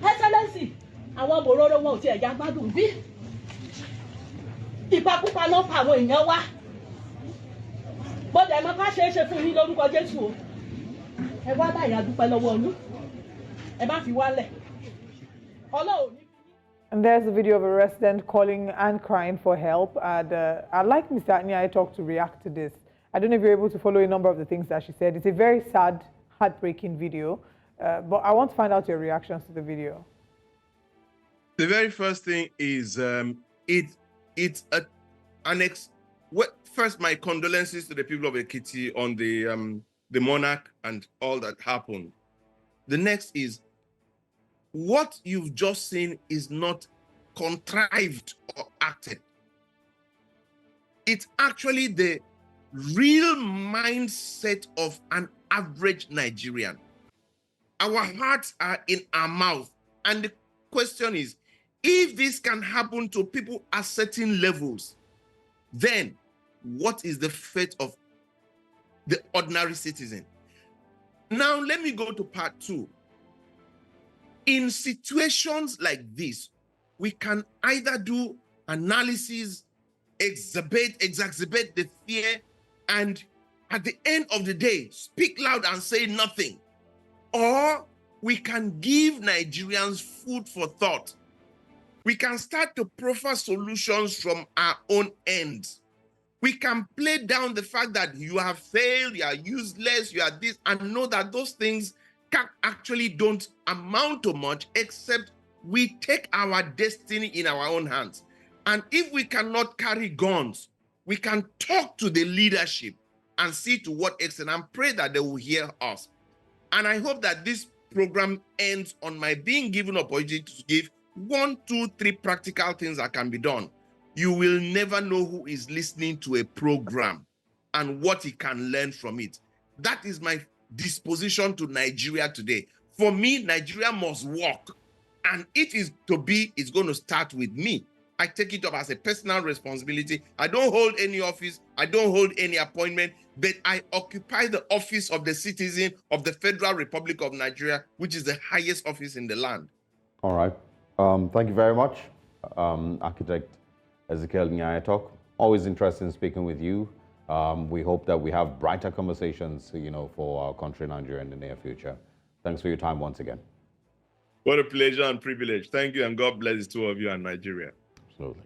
Excellency, àwọn bòróró wọn ò tiẹ̀ já gbádùn bí. Ìpakúpa náà pa àwọn èèyàn wa. Bọ́dẹ̀ mọ́ ká ṣeé ṣe fún yín lórúkọ Jésù o. Ẹ wá báyìí a dúpẹ́ lọ́wọ́ yín. Ẹ bá fi wálẹ̀. Ọlọ́run ní. And there's a video of a resident calling and crying for help. And I'd like Mr. Nyaetok to react to this. I don't know if you're able to follow a number of the things that she said. It's a very sad, heartbreaking video. But I want to find out your reactions to the video. The very first thing is first, my condolences to the people of Ekiti on the monarch and all that happened. The next is what you've just seen is not contrived or acted. It's actually the real mindset of an average Nigerian. Our hearts are in our mouth. And the question is, if this can happen to people at certain levels, then what is the fate of the ordinary citizen? Now, let me go to part 2. In situations like this, we can either do analysis, exacerbate the fear, and at the end of the day, speak loud and say nothing. Or we can give Nigerians food for thought. We can start to proffer solutions from our own ends. We can play down the fact that you have failed, you are useless, you are this, and know that those things actually don't amount to much, except we take our destiny in our own hands. And if we cannot carry guns, we can talk to the leadership and see to what extent, and pray that they will hear us. And I hope that this program ends on my being given opportunity to give 1, 2, 3 practical things that can be done. You will never know who is listening to a program and what he can learn from it. That is my disposition to Nigeria today. For me, Nigeria must work. And it is to be, it's going to start with me. I take it up as a personal responsibility. I don't hold any office. I don't hold any appointment, but I occupy the office of the citizen of the Federal Republic of Nigeria, which is the highest office in the land. All right. Thank you very much, Architect Ezekiel Nyaetok. Always interested in speaking with you. We hope that we have brighter conversations, for our country, Nigeria, in the near future. Thanks for your time once again. What a pleasure and privilege. Thank you, and God bless the two of you and Nigeria. Absolutely.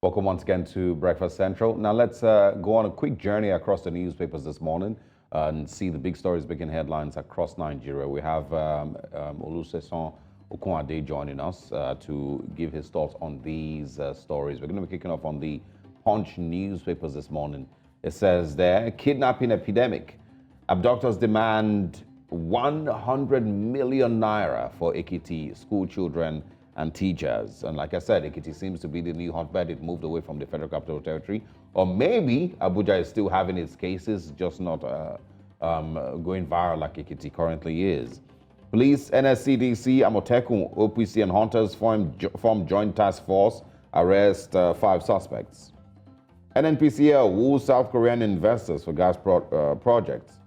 Welcome once again to Breakfast Central. Now let's go on a quick journey across the newspapers this morning and see the big stories making headlines across Nigeria. We have Olusegun Okunade joining us to give his thoughts on these stories. We're going to be kicking off on the Punch newspapers this morning. It says there, kidnapping epidemic. Abductors demand 100 million naira for Ekiti school children and teachers. And like I said, Ekiti seems to be the new hotbed. It moved away from the Federal Capital Territory. Or maybe Abuja is still having its cases, just not going viral like Ekiti currently is. Police, NSCDC, Amotekun, OPC, and hunters form joint task force, arrest 5 suspects. NNPCL woos South Korean investors for gas projects.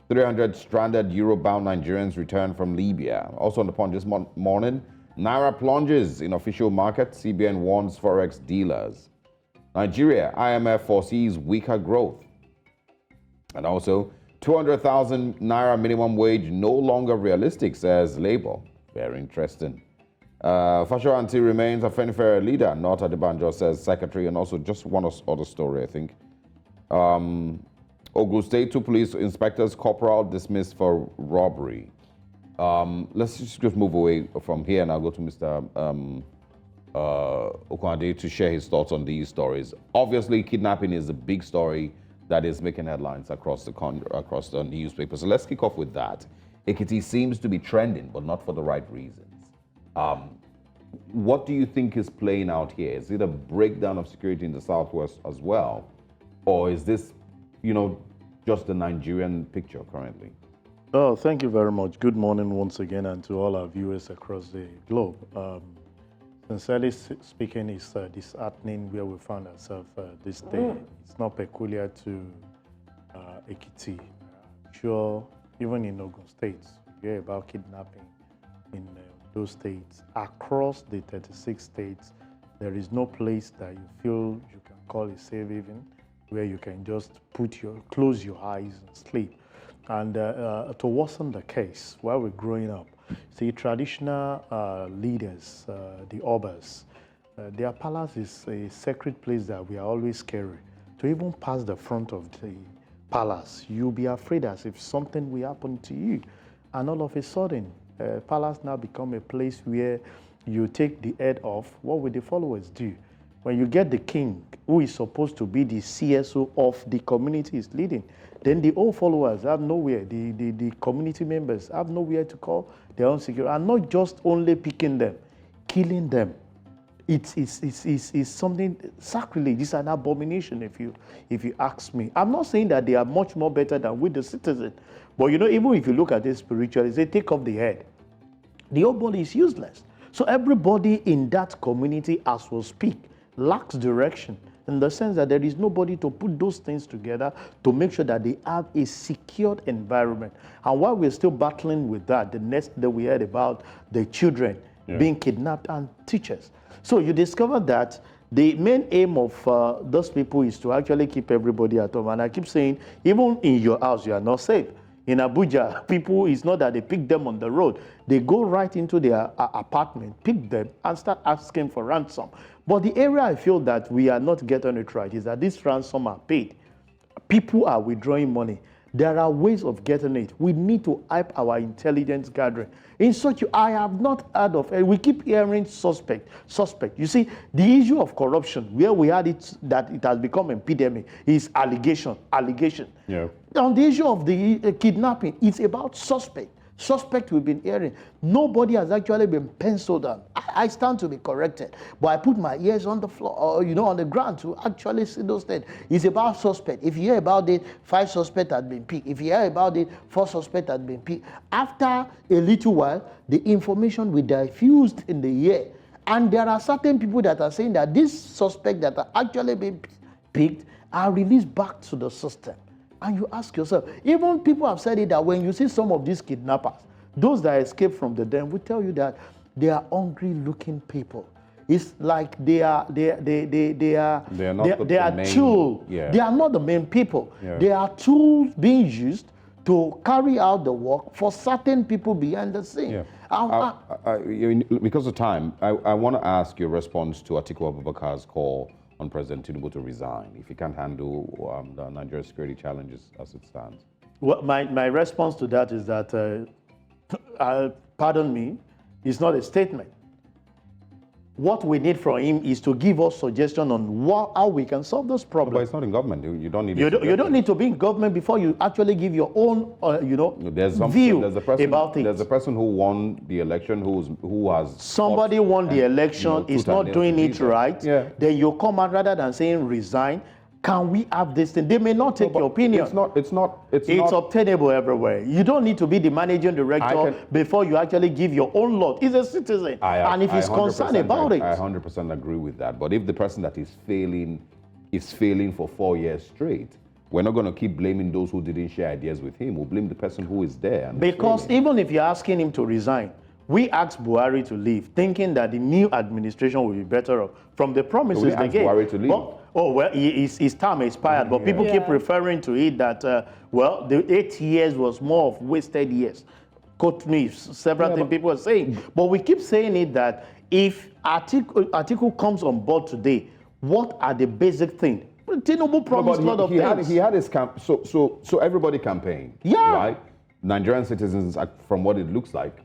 300 stranded Euro-bound Nigerians return from Libya. Also on the Punch this morning, Naira plunges in official market. CBN warns forex dealers. Nigeria, IMF foresees weaker growth. And also, 200,000 Naira minimum wage no longer realistic, says Labour. Very interesting. Fashoranti remains a Fenifere leader, not Adebanjo, says Secretary. And also just one other story, I think. Ogun State, 2 police inspectors, corporal dismissed for robbery. Let's just move away from here and I'll go to Mr. Okunade to share his thoughts on these stories. Obviously, kidnapping is a big story that is making headlines across the newspapers. So let's kick off with that. Ekiti seems to be trending, but not for the right reasons. What do you think is playing out here? Is it a breakdown of security in the Southwest as well? Or is this, just the Nigerian picture currently? Oh, thank you very much. Good morning once again, and to all our viewers across the globe. Sincerely speaking, it's disheartening where we found ourselves this day. It's not peculiar to Ekiti. I'm sure even in Ogun State, we hear about kidnapping in those states. Across the 36 states, there is no place that you feel you can call a safe haven, where you can just close your eyes and sleep. And to worsen the case, while we're growing up, see, traditional leaders, the Obas, their palace is a sacred place that we are always scary. To even pass the front of the palace, you'll be afraid as if something will happen to you. And all of a sudden, palace now become a place where you take the head off. What will the followers do? When you get the king, who is supposed to be the CSO of the community is leading, then the old followers have nowhere, the community members have nowhere to call their own security, and not just only picking them, killing them. It's something sacrilege. It's an abomination if you ask me. I'm not saying that they are much more better than we the citizen, but even if you look at it spiritually, they take off the head. The whole body is useless. So everybody in that community, as we speak, lacks direction, in the sense that there is nobody to put those things together to make sure that they have a secured environment. And while we're still battling with that, the next day we heard about the children being kidnapped and teachers. So you discover that the main aim of those people is to actually keep everybody at home. And I keep saying, even in your house, you are not safe. In Abuja, people, it's not that they pick them on the road. They go right into their apartment, pick them, and start asking for ransom. But the area I feel that we are not getting it right is that this ransom are paid. People are withdrawing money. There are ways of getting it. We need to hype our intelligence gathering. In such, I have not heard of, we keep hearing suspect. You see, the issue of corruption, where we had it, that it has become an epidemic, is allegation. Yeah. On the issue of the kidnapping, it's about suspect. We've been hearing. Nobody has actually been penciled down. I stand to be corrected, but I put my ears on the floor, or on the ground to actually see those things. It's about suspect. If you hear about it, 5 suspects had been picked. If you hear about it, 4 suspects had been picked. After a little while, the information will diffused in the air, and there are certain people that are saying that these suspects that are actually being picked are released back to the system. And you ask yourself, even people have said it, that when you see some of these kidnappers, those that escape from the den will tell you that they are hungry-looking people. It's like they are tools. Yeah. They are not the main people. Yeah. They are tools being used to carry out the work for certain people behind the scene. Yeah. Because of time, I want to ask your response to Atiku Abubakar's call on President Tinubu to resign if he can't handle the Nigerian security challenges as it stands? Well, my response to that is that, pardon me, it's not a statement. What we need from him is to give us suggestion on how we can solve those problems. But it's not in government. You don't need. You don't need to be in government before you actually give your own, view about it. There's a person who won the election who has. Somebody won the election, is not doing it right. Yeah. Then you come out rather than saying resign. Can we have this thing? They may not take your opinion. It's not obtainable everywhere. You don't need to be the managing director before you actually give your own lot. He's a citizen, and if he's concerned about it. I 100% agree with that. But if the person that is failing for 4 years straight, we're not going to keep blaming those who didn't share ideas with him. We'll blame the person who is there. Because even if you're asking him to resign, we asked Buhari to leave, thinking that the new administration will be better off from the promises they gave. Buhari to leave. Well, his term expired, but people keep referring to it that, the 8 years was more of wasted years. Quote me, several things people are saying. But we keep saying it that if Atiku comes on board today, what are the basic things? Tinubu promised a lot of things. He had his camp, so everybody campaigned. Yeah. Right? Nigerian citizens, from what it looks like,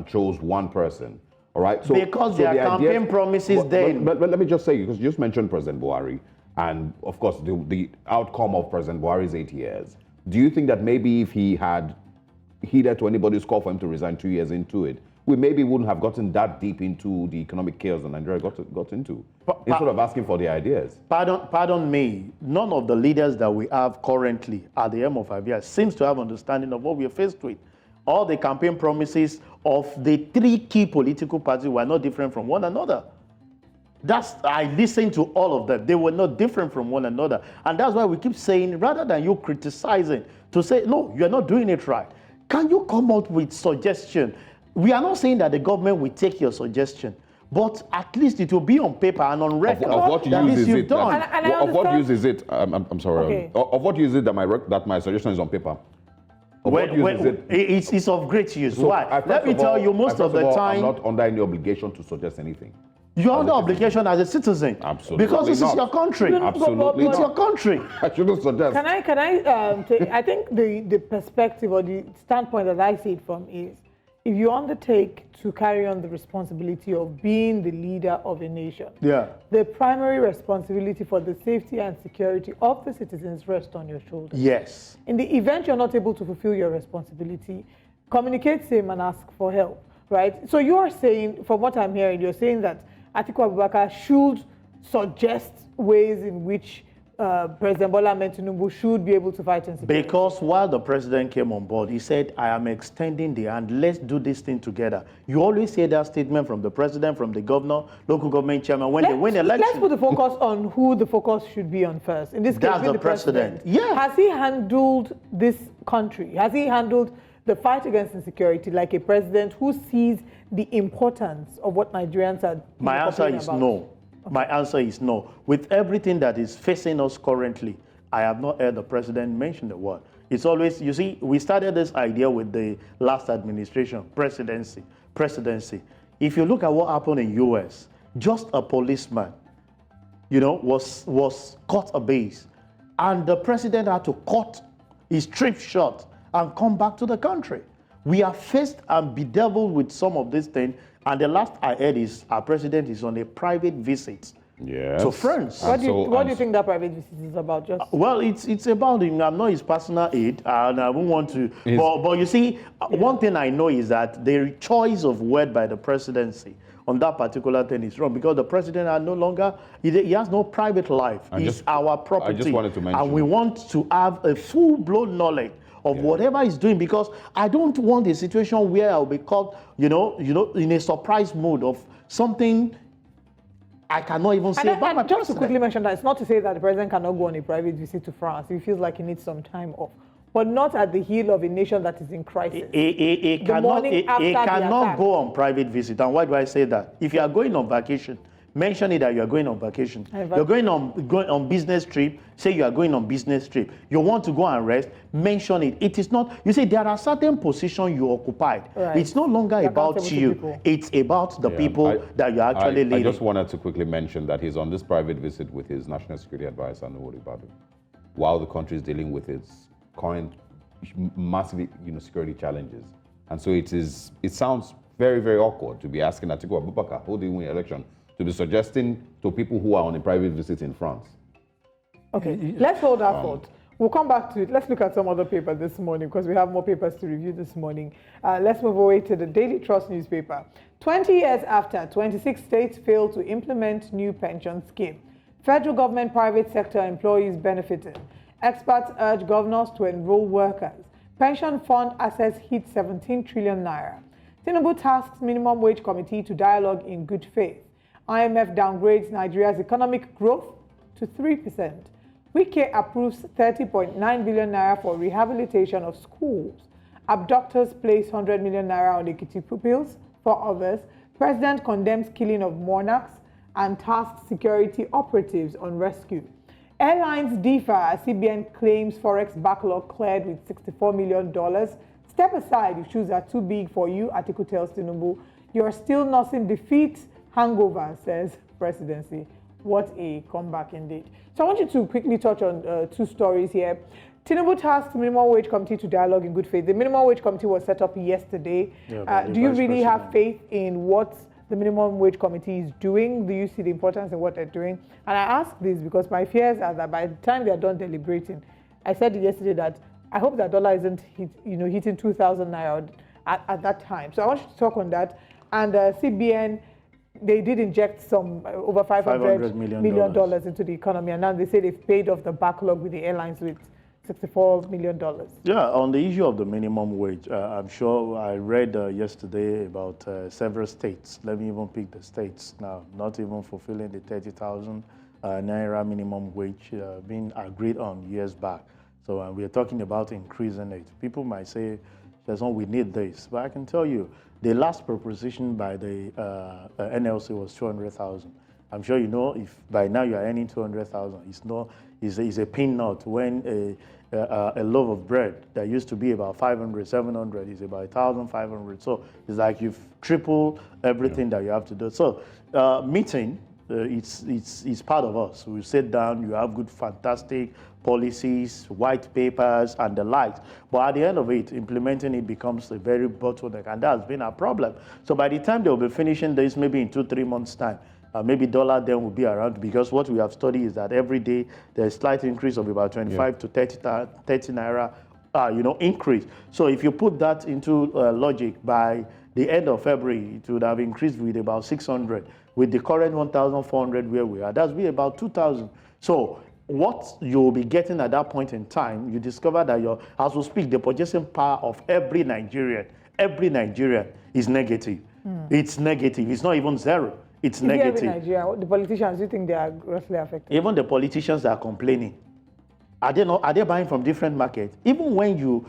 chose one person. All right. So, because their campaign promises then. But let me just say, because you just mentioned President Buhari, and of course the outcome of President Buhari's 8 years. Do you think that maybe if he had heeded to anybody's call for him to resign 2 years into it, we maybe wouldn't have gotten that deep into the economic chaos that Nigeria got into, instead of asking for the ideas? Pardon me. None of the leaders that we have currently at the helm of our years seems to have understanding of what we are faced with. All the campaign promises of the 3 key political parties were not different from one another. I listened to all of them. They were not different from one another. And that's why we keep saying, rather than you criticizing, to say, no, you're not doing it right. Can you come out with suggestion? We are not saying that the government will take your suggestion, but at least it will be on paper and on record. Of what use is it? Of what use is it? I'm sorry. Okay. Of what use is it that my suggestion is on paper? It's of great use. So why? Let me tell you, most of the time, I'm not under any obligation to suggest anything. You're under obligation as a citizen. Absolutely. Because this is your country. Absolutely. It's your country. I shouldn't suggest. Can I I think the perspective or the standpoint that I see it from is, if you undertake to carry on the responsibility of being the leader of a nation, the primary responsibility for the safety and security of the citizens rests on your shoulders. Yes. In the event you're not able to fulfill your responsibility, communicate to him and ask for help, right? So you're saying, from what I'm hearing, you're saying that Atiku Abubakar should suggest ways in which President Bola Tinubu should be able to fight insecurity. Because while the president came on board, he said, I am extending the hand, let's do this thing together. You always hear that statement from the president, from the governor, local government chairman, when they win elections. Let's put the focus on who the focus should be on first. In this case, that's the president. Yeah. Has he handled this country? Has he handled the fight against insecurity like a president who sees the importance of what Nigerians are My answer is no. Okay. My answer is no. With everything that is facing us currently, I have not heard the president mention the word. It's always, you see, we started this idea with the last administration, presidency. If you look at what happened in US, just a policeman, was caught a base, and the president had to cut his trip short and come back to the country. We are faced and bedeviled with some of these things. And the last I heard is our president is on a private visit to France. What do you think that private visit is about? Well, it's about him. I'm not his personal aide, and I won't want to. But you see, one thing I know is that the choice of word by the presidency on that particular thing is wrong, because the president are no longer, he has no private life. It's our property. I just wanted to mention. And we want to have a full-blown knowledge of whatever he's doing, because I don't want a situation where I'll be caught, in a surprise mode of something I cannot even say about my just to quickly mention that, it's not to say that the president cannot go on a private visit to France. He feels like he needs some time off, but not at the heel of a nation that is in crisis. He cannot go on private visit. And why do I say that? If you are going on vacation, mention it that you are going on vacation. You're going on business trip, say you are going on business trip. You want to go and rest, mention it. It is not, you see, there are certain positions you occupied. Right. It's no longer about you. It's about the people that you're actually leading. I just wanted to quickly mention that he's on this private visit with his National Security Advisor, while the country is dealing with its current massive security challenges. And so it sounds very, very awkward to be asking Atiku Abubakar, who did win the election, to be suggesting to people who are on a private visit in France. Okay, let's hold our thought. We'll come back to it. Let's look at some other papers this morning because we have more papers to review this morning. Let's move away to the Daily Trust newspaper. 20 years after, 26 states failed to implement new pension scheme. Federal government, private sector employees benefited. Experts urge governors to enroll workers. Pension fund assets hit 17 trillion naira. Tinubu tasks minimum wage committee to dialogue in good faith. IMF downgrades Nigeria's economic growth to 3%. Wike approves 30.9 billion naira for rehabilitation of schools. Abductors place 100 million naira on Ekiti pupils. For others, President condemns killing of monarchs and tasks security operatives on rescue. Airlines differ as CBN claims forex backlog cleared with $64 million. Step aside if shoes are too big for you, Atiku tells Tinubu. You're still nursing defeat hangover, says presidency. What a comeback indeed. So I want you to quickly touch on two stories here. Tinubu tasked minimum wage committee to dialogue in good faith. The minimum wage committee was set up yesterday. Do you really have faith in what the minimum wage committee is doing? Do you see the importance of what they're doing? And I ask this because my fears are that by the time they're done deliberating, I said yesterday that I hope that dollar isn't hitting 2,000 naira at that time. So I want you to talk on that. And CBN, they did inject some over $500 million into the economy, and now they say they've paid off the backlog with the airlines with $64 million. Yeah, on the issue of the minimum wage, I'm sure I read yesterday about several states. Let me even pick the states now, not even fulfilling the 30,000 naira minimum wage being agreed on years back. So we are talking about increasing it. People might say, we need this, but I can tell you, the last proposition by the NLC was 200,000. I'm sure you know if by now you are earning 200,000, it's a peanut when a loaf of bread that used to be about 500, 700 is about 1,500. So it's like you've tripled everything that you have to do. So meeting, it's part of us. We sit down, you have good, fantastic policies, white papers, and the likes. But at the end of it, implementing it becomes a very bottleneck, and that's been our problem. So by the time they'll be finishing this, maybe in 2-3 months' time, maybe dollar then will be around, because what we have studied is that every day there's a slight increase of about 25 to 30 naira, increase. So if you put that into logic, by the end of February, it would have increased with about 600. With the current 1,400 where we are, that's be about 2,000. So what you'll be getting at that point in time, you discover that as we speak, the purchasing power of every Nigerian is negative. It's negative. It's not even zero. It's negative. Every Nigeria, the politicians, do you think they are grossly affected? Even the politicians are complaining. Are they buying from different markets? Even when you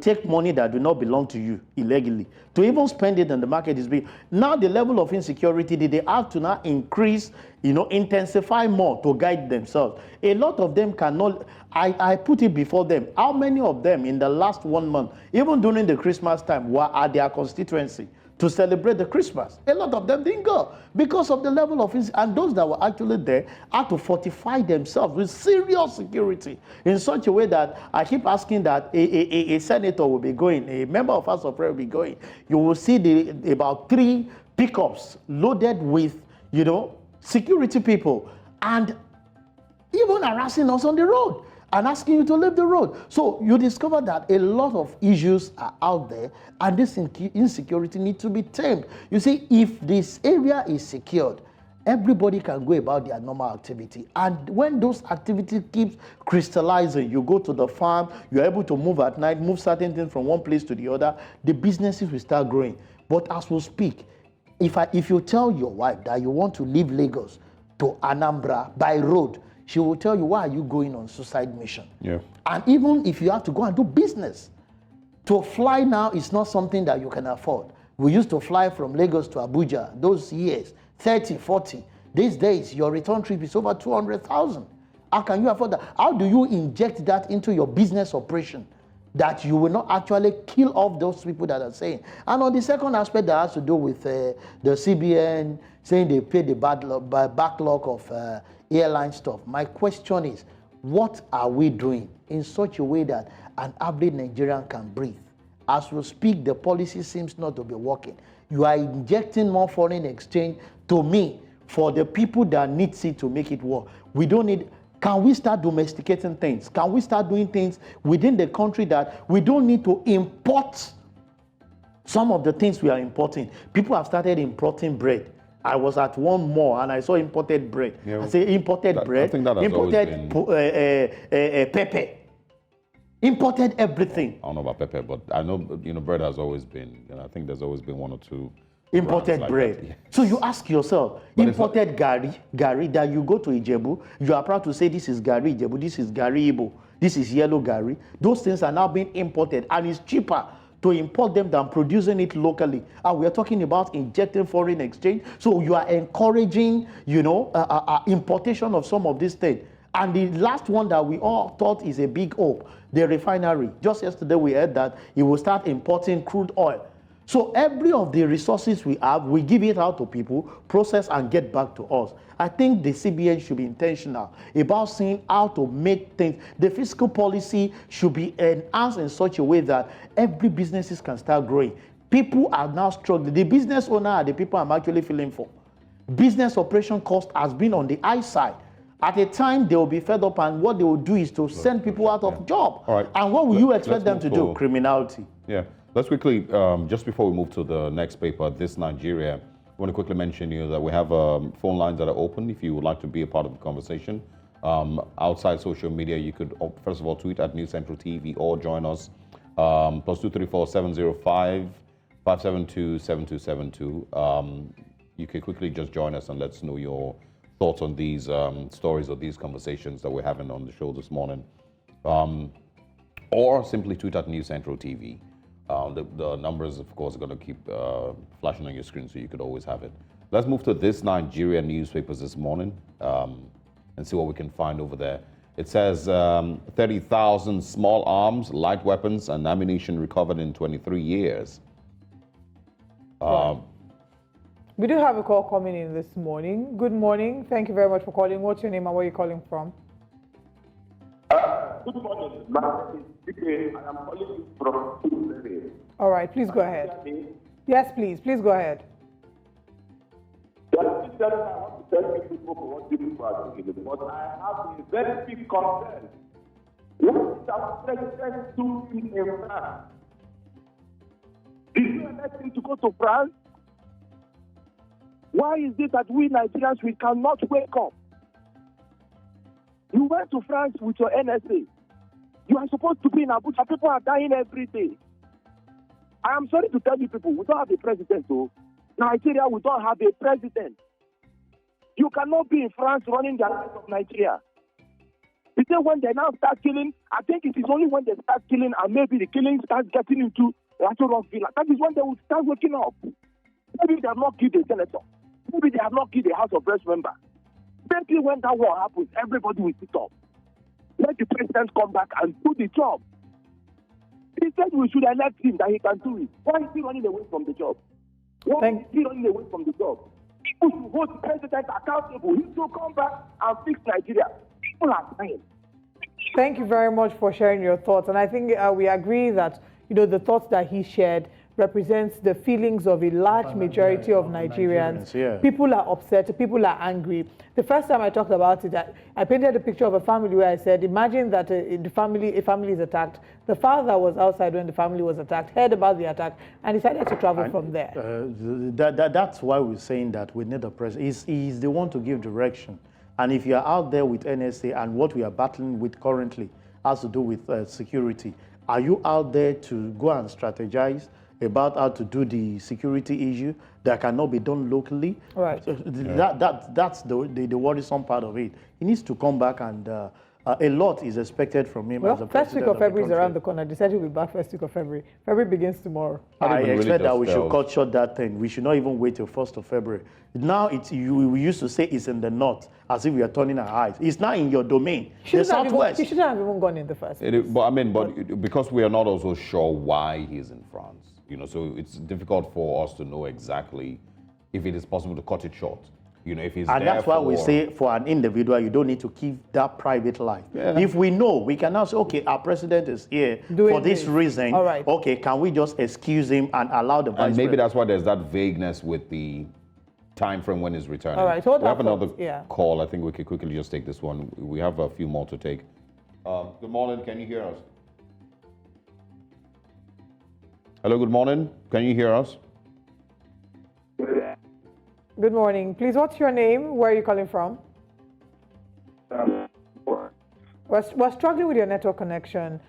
take money that do not belong to you illegally, to even spend it in the market is big. Now the level of insecurity, they have to now increase, intensify more to guide themselves. A lot of them cannot, I put it before them, how many of them in the last 1 month, even during the Christmas time, were at their constituency to celebrate the Christmas? A lot of them didn't go because of the level of and those that were actually there had to fortify themselves with serious security in such a way that I keep asking that a senator will be going, a member of House of Rep will be going. You will see about 3 pickups loaded with, security people, and even harassing us on the road and asking you to leave the road. So you discover that a lot of issues are out there, and this insecurity needs to be tamed. You see, if this area is secured, everybody can go about their normal activity. And when those activities keep crystallizing, you go to the farm, you're able to move at night, move certain things from one place to the other, the businesses will start growing. But as we speak, if you tell your wife that you want to leave Lagos to Anambra by road, she will tell you, why are you going on suicide mission? Yeah. And even if you have to go and do business, to fly now is not something that you can afford. We used to fly from Lagos to Abuja those years, 30, 40. These days, your return trip is over 200,000. How can you afford that? How do you inject that into your business operation that you will not actually kill off those people that are saying? And on the second aspect that has to do with the CBN saying they pay the backlog of airline stuff, my question is, what are we doing in such a way that an average Nigerian can breathe? As we speak, the policy seems not to be working. You are injecting more foreign exchange, to me, for the people that need it to make it work. We don't need. Can we start domesticating things? Can we start doing things within the country that we don't need to import some of the things we are importing? People have started importing bread. I was at one mall and I saw imported bread. Yeah, I say imported bread, I think that has imported pepper, imported everything. I don't know about pepper, but I know, bread has always been, I think there's always been one or two imported like bread. Yeah. So you ask yourself, but imported gari that you go to Ijebu, you are proud to say this is gari Ijebu, this is gari Igbo, this is yellow gari. Those things are now being imported, and it's cheaper to import them than producing it locally. And we are talking about injecting foreign exchange. So you are encouraging, importation of some of these things. And the last one that we all thought is a big hope, the refinery. Just yesterday we heard that it will start importing crude oil. So every of the resources we have, we give it out to people, process and get back to us. I think the CBN should be intentional about seeing how to make things. The fiscal policy should be enhanced in such a way that every businesses can start growing. People are now struggling. The business owner are the people I'm actually feeling for. Business operation cost has been on the high side. At a time, they will be fed up, and what they will do is to send people out of job. All right. And what will you expect them to do? Criminality. Yeah. Let's quickly, just before we move to the next paper, This Nigeria, I want to quickly mention you that we have phone lines that are open if you would like to be a part of the conversation. Outside social media, you could, first of all, tweet at News Central TV or join us. +234 705 572 7272. You can quickly just join us and let us know your thoughts on these stories or these conversations that we're having on the show this morning. Or simply tweet at News Central TV. The numbers, of course, are going to keep flashing on your screen, so you could always have it. Let's move to This Nigeria newspapers this morning and see what we can find over there. It says 30,000 small arms, light weapons, and ammunition recovered in 23 years. We do have a call coming in this morning. Good morning. Thank you very much for calling. What's your name and where are you calling from? Good morning. My name is Dike. I am calling you from Tuesday. All right, please go ahead. Yes, please. Please go ahead. I want to tell you people for what you people are doing, but I have a very big concern. What is our president doing in France? Did you elect him to go to France? Why is it that we Nigerians, we cannot wake up? You went to France with your NSA. You are supposed to be in Abuja. People are dying every day. I am sorry to tell you people, we don't have a president, though. Nigeria, we don't have a president. You cannot be in France running the affairs of Nigeria. Because when they now start killing, I think it is only when they start killing and maybe the killing starts getting into Rock Villa. That is when they will start waking up. Maybe they have not killed a senator. Maybe they have not killed a House of Reps member. Maybe when that war happens, everybody will sit up. Let the president come back and do the job. He said we should elect him, that he can do it. Why is he running away from the job? Why is he running away from the job? People should hold the president accountable. He should come back and fix Nigeria. People are dying. Thank you very much for sharing your thoughts. And I think we agree that, the thoughts that he shared represents the feelings of a large majority of Nigerians. Yeah. People are upset, people are angry. The first time I talked about it, I painted a picture of a family where I said, imagine that a family is attacked. The father was outside when the family was attacked, heard about the attack, and decided to travel from there. That's why we're saying that we need a president. He's the one to give direction. And if you're out there with NSA and what we are battling with currently has to do with security, are you out there to go and strategize about how to do the security issue that cannot be done locally? Right. So that's the worrisome part of it. He needs to come back and A lot is expected from him as a first week president of February the is country. around the corner. They said he'll be back first week of February. February begins tomorrow. I really expect that just we should tells- cut short that thing. We should not even wait till 1st of February. Now, we used to say it's in the north, as if we are turning our eyes. It's not in your domain. The southwest. He shouldn't have even gone in the first place. But because we are not also sure why he's in France, so it's difficult for us to know exactly if it is possible to cut it short. If he's And there that's why we for- say for an individual, you don't need to keep that private life. Yeah. If we know, we can now say, okay, our president is here Doing for this this. reason. All right. Okay, can we just excuse him and allow the vice And maybe president? that's why there's that vagueness with the time frame when he's returning. All right, so what we have happens? another Yeah. call. I think we could quickly just take this one. We have a few more to take. Good morning. Can you hear us? Hello. Good morning. Can you hear us? Good morning. Please, what's your name? Where are you calling from? We're struggling with your network connection.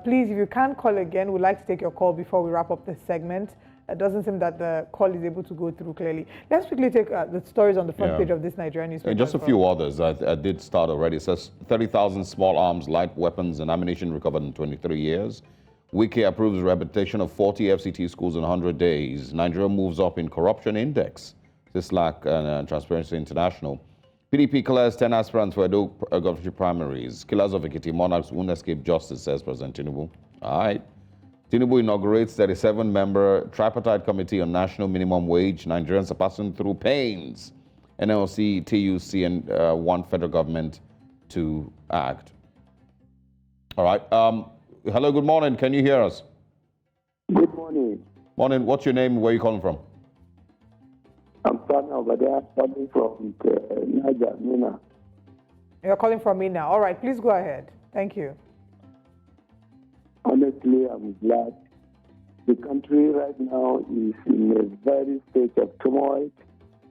Please, if you can call again, we'd like to take your call before we wrap up this segment. It doesn't seem that the call is able to go through clearly. Let's quickly take the stories on the front page of this Nigerian newspaper. Just a few others. I did start already. It says 30,000 small arms, light weapons, and ammunition recovered in 23 years. Wiki approves rehabilitation of 40 FCT schools in 100 days. Nigeria moves up in corruption index. This lack and Transparency International. PDP clears 10 aspirants for Edo governorship primaries. Killers of Ekiti monarchs won't escape justice, says President Tinubu. All right. Tinubu inaugurates 37-member tripartite committee on national minimum wage. Nigerians are passing through pains. NLC, TUC, and want federal government to act. All right. Hello, good morning. Can you hear us? Good morning. Morning. What's your name? Where are you calling from? I'm Sani over there, coming from Niger, Mina. You're calling from me now. All right, please go ahead. Thank you. Honestly, I'm glad. The country right now is in a very state of turmoil.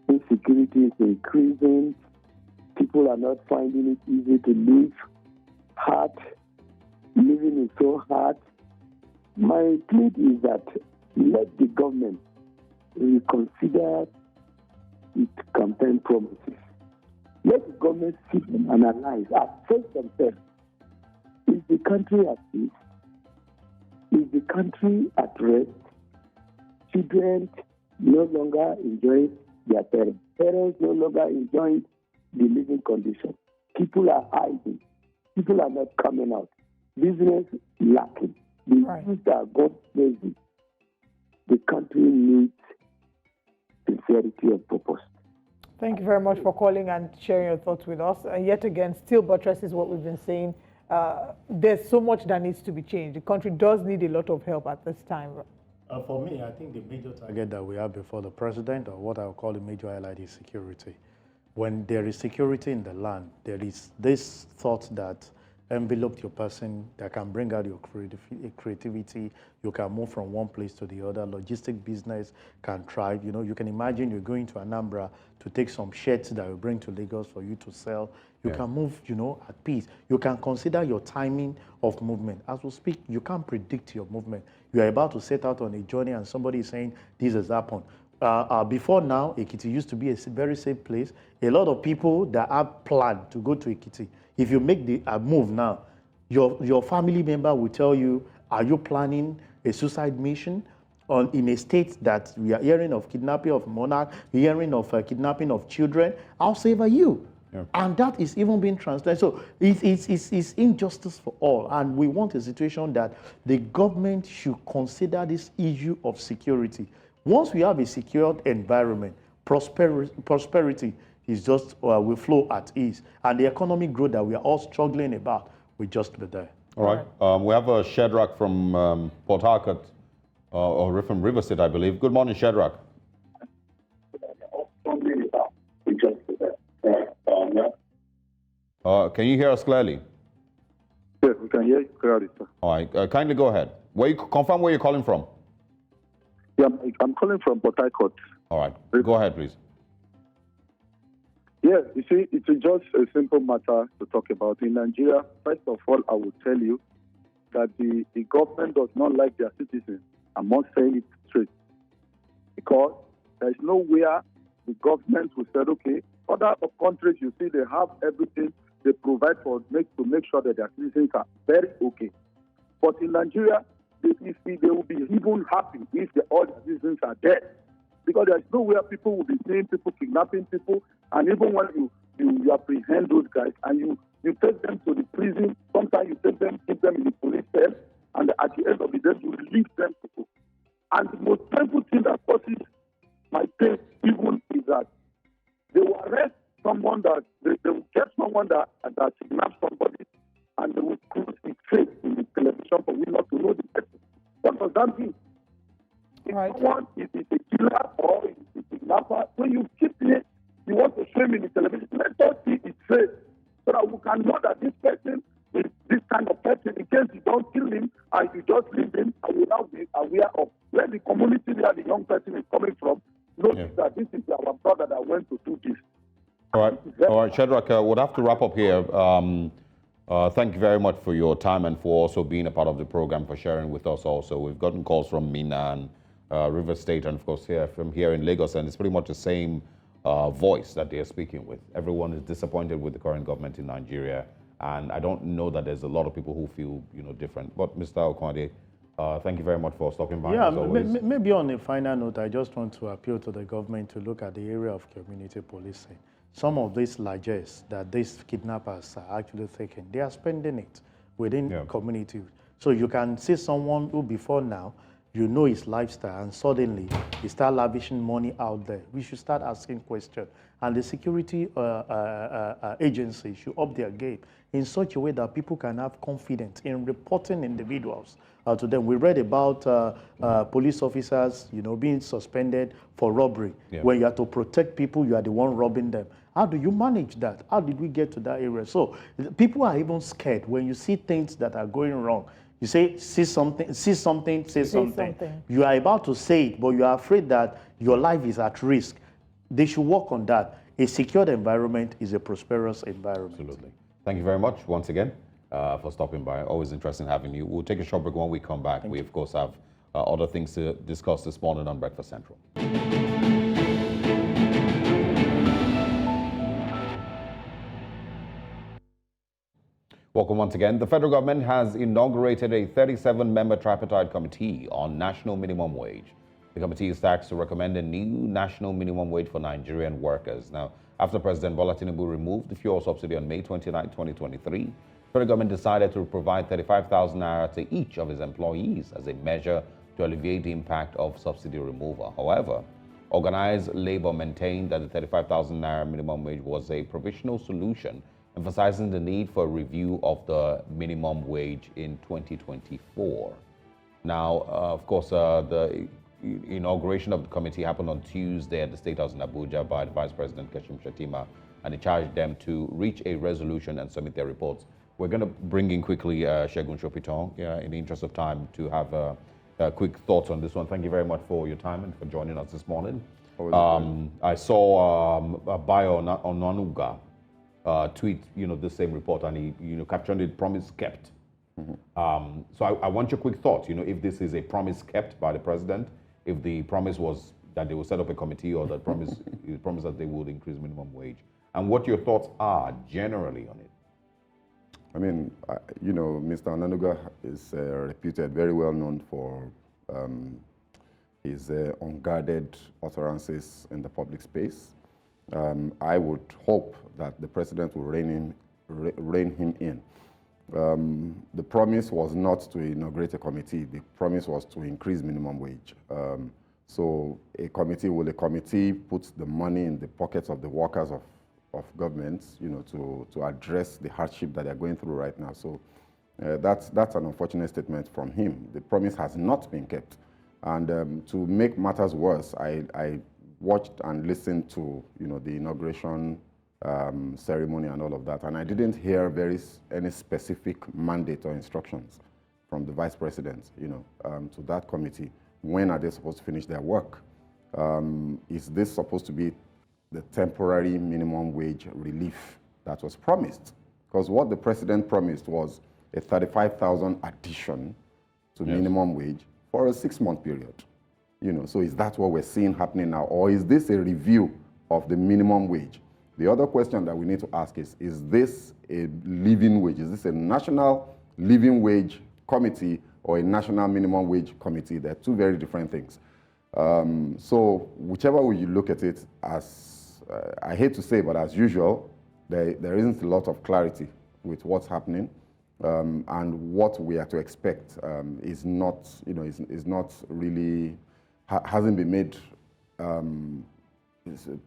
Insecurity is increasing. People are not finding it easy to live. Living is so hard. My plea is that let the government reconsider its campaign promises. Let the government sit and analyze, assess themselves. Is the country at peace? Is the country at rest? Children no longer enjoy their parents. Parents no longer enjoy the living conditions. People are hiding. People are not coming out. Business lacking. The youth are going crazy. The country needs sincerity of purpose. Thank you very much for calling and sharing your thoughts with us. And yet again, still buttresses what we've been saying. There's so much that needs to be changed. The country does need a lot of help at this time. For me, I think the major target that we have before the president, or what I would call the major highlight, is security. When there is security in the land, there is this thought that enveloped your person, that can bring out your creativity. You can move from one place to the other. Logistic business can thrive. You can imagine you're going to Anambra to take some shirts that you bring to Lagos for you to sell. You can move, at peace. You can consider your timing of movement. As we speak, you can't predict your movement. You are about to set out on a journey and somebody is saying, this has happened. Before now, Ekiti used to be a very safe place. A lot of people that have planned to go to Ekiti, if you make the move now, your family member will tell you, are you planning a suicide mission? In a state that we are hearing of kidnapping of monarchs, hearing of kidnapping of children, how safe are you? Yeah. And that is even being translated. So it's injustice for all. And we want a situation that the government should consider this issue of security. Once we have a secured environment, prosperity is just will flow at ease. And the economic growth that we are all struggling about will just be there. All right. We have a Shadrach from Port Harcourt, or from River State, I believe. Good morning, Shadrach. Can you hear us clearly? Yes, we can hear you clearly, sir. All right. Kindly go ahead. Confirm where you're calling from. Yeah, I'm calling from Port Harcourt. All right. Go ahead, please. Yes, you see, it's just a simple matter to talk about. In Nigeria, first of all, I will tell you that the government does not like their citizens. I must say it straight. Because there is nowhere the government will say, okay, other countries, you see, they have everything they provide to make sure that their citizens are very okay. But in Nigeria, they will be even happy if all the citizens are dead. Because there's nowhere people will be seeing people kidnapping people, and even when you apprehend those guys and you take them to the prison, sometimes you take them, keep them in the police cell, and at the end of the day, you release them people. And the most painful thing that causes my pain even is that they will arrest someone they will get someone that kidnaps somebody, and they will close the face in the television for we not to know the person. What does that mean? If someone is a killer or is a kidnapper, when you keep it, you want to show him in the television, let us see his face so that we can know that this person is this kind of person. In case you don't kill him and you just leave him, I will now be aware of where the community where the young person is coming from. Notice that this is our brother that went to do this. All right, Shadrach, we'll have to wrap up here. Thank you very much for your time and for also being a part of the program, for sharing with us also. We've gotten calls from Minna and River State, and of course from here in Lagos, and it's pretty much the same voice that they're speaking with. Everyone is disappointed with the current government in Nigeria, and I don't know that there's a lot of people who feel different. But Mr. Okwande, thank you very much for stopping by. Yeah, maybe on a final note, I just want to appeal to the government to look at the area of community policing. Some of these largesse that these kidnappers are actually taking, they are spending it within community. So you can see someone who before now, you know his lifestyle, and suddenly he start lavishing money out there. We should start asking questions. And the security agency should up their game in such a way that people can have confidence in reporting individuals to them. We read about police officers, being suspended for robbery. When you have to protect people, you are the one robbing them. How do you manage that? How did we get to that area? So people are even scared when you see things that are going wrong. You say, say something. You are about to say it, but you are afraid that your life is at risk. They should work on that. A secured environment is a prosperous environment. Absolutely. Thank you very much once again for stopping by. Always interesting having you. We'll take a short break. When we come back, we of course have other things to discuss this morning on Breakfast Central. Welcome once again. The federal government has inaugurated a 37-member tripartite committee on national minimum wage. The committee is tasked to recommend a new national minimum wage for Nigerian workers. Now, after President Bola Tinubu removed the fuel subsidy on May 29, 2023, the federal government decided to provide 35,000 naira to each of its employees as a measure to alleviate the impact of subsidy removal. However, organized labor maintained that the 35,000 naira minimum wage was a provisional solution, emphasizing the need for a review of the minimum wage in 2024. Now, of course, the inauguration of the committee happened on Tuesday at the State House in Abuja by the Vice President and he charged them to reach a resolution and submit their reports. We're going to bring in quickly Segun Sopiton in the interest of time to have quick thoughts on this one. Thank you very much for your time and for joining us this morning. I saw Bayo Onanuga tweet, the same report, and he captioned it "promise kept." So I want your quick thoughts. If this is a promise kept by the president, if the promise was that they will set up a committee, or that promise that they would increase minimum wage, and what your thoughts are generally on it. I mean, Mr. Onanuga is reputed, very well known for his unguarded utterances in the public space. I would hope that the president will rein him in. The promise was not to inaugurate a committee. The promise was to increase minimum wage. So a committee puts the money in the pockets of the workers of governments, to address the hardship that they're going through right now. So that's an unfortunate statement from him. The promise has not been kept. And to make matters worse, I watched and listened to the inauguration ceremony and all of that, and I didn't hear any specific mandate or instructions from the vice president to that committee. When are they supposed to finish their work? Is this supposed to be the temporary minimum wage relief that was promised? Because what the president promised was a 35,000 addition to minimum wage for a 6-month period. So is that what we're seeing happening now? Or is this a review of the minimum wage? The other question that we need to ask is this a living wage? Is this a national living wage committee or a national minimum wage committee? They're two very different things. So whichever way you look at it, as I hate to say, but as usual, there isn't a lot of clarity with what's happening, and what we are to expect is not, is not really, hasn't been made,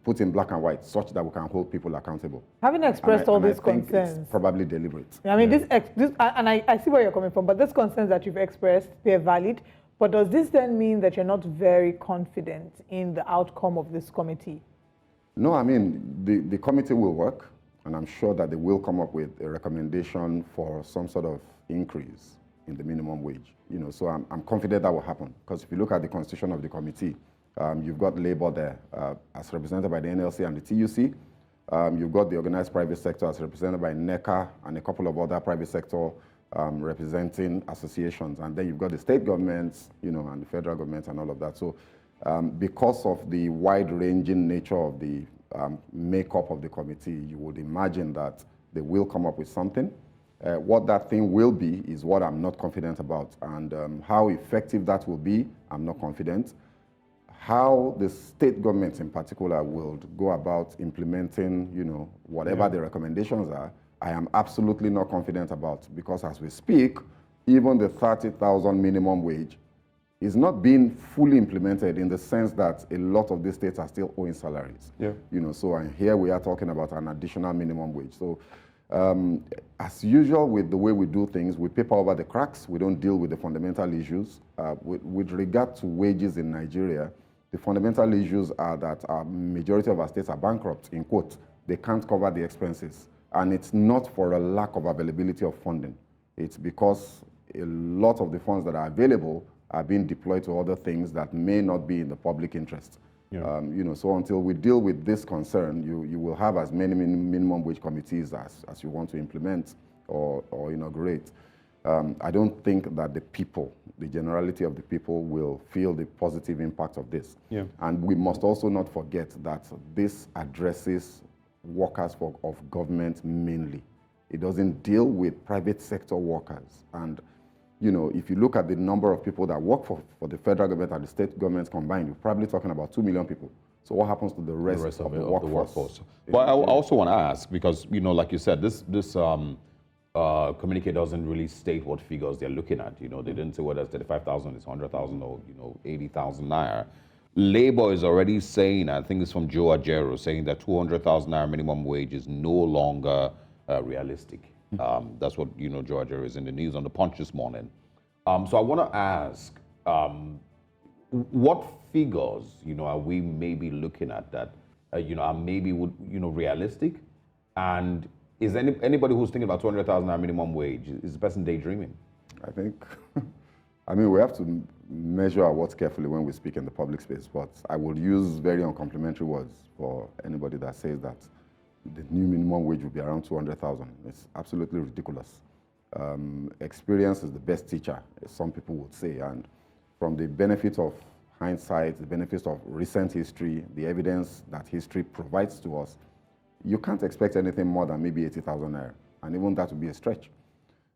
put in black and white, such that we can hold people accountable. Having expressed all these concerns, it's probably deliberate. I mean, I see where you're coming from, but these concerns that you've expressed, they're valid. But does this then mean that you're not very confident in the outcome of this committee? No, I mean, the committee will work, and I'm sure that they will come up with a recommendation for some sort of increase in the minimum wage. So I'm confident that will happen, because if you look at the constitution of the committee, you've got labor there as represented by the NLC and the TUC. You've got the organized private sector as represented by NECA and a couple of other private sector representing associations. And then you've got the state governments, and the federal government and all of that. So because of the wide-ranging nature of the makeup of the committee, you would imagine that they will come up with something. What that thing will be is what I'm not confident about. And how effective that will be, I'm not confident. How the state governments in particular will go about implementing, whatever the recommendations are, I am absolutely not confident about, because as we speak, even the 30,000 minimum wage is not being fully implemented, in the sense that a lot of these states are still owing salaries. And here we are talking about an additional minimum wage. So as usual with the way we do things, we paper over the cracks. We don't deal with the fundamental issues. With regard to wages in Nigeria, the fundamental issues are that a majority of our states are bankrupt, in quote. They can't cover the expenses. And it's not for a lack of availability of funding. It's because a lot of the funds that are available are being deployed to other things that may not be in the public interest. So until we deal with this concern, you will have as many minimum wage committees as you want to implement or inaugurate. I don't think that the people, the generality of the people, will feel the positive impact of this. And we must also not forget that this addresses workers of government mainly. It doesn't deal with private sector workers. And if you look at the number of people that work for the federal government and the state governments combined, you're probably talking about 2 million people. So what happens to the rest of the workforce? But I also want to ask, because, like you said, this communique doesn't really state what figures they're looking at. They didn't say whether it's 35,000, it's 100,000, or 80,000 naira. Labor is already saying, I think it's from Joe Ajero, saying that 200,000 naira minimum wage is no longer realistic. That's what, Joe Ajero is in the news on the Punch this morning. So I want to ask, what figures, are we maybe looking at that, are maybe realistic? And is anybody who's thinking about 200,000 naira minimum wage, is the person daydreaming? I think, we have to measure our words carefully when we speak in the public space, but I will use very uncomplimentary words for anybody that says that the new minimum wage will be around 200,000. It's absolutely ridiculous. Experience is the best teacher, as some people would say, and from the benefit of hindsight, the benefits of recent history, the evidence that history provides to us, you can't expect anything more than maybe 80,000 naira, and even that would be a stretch.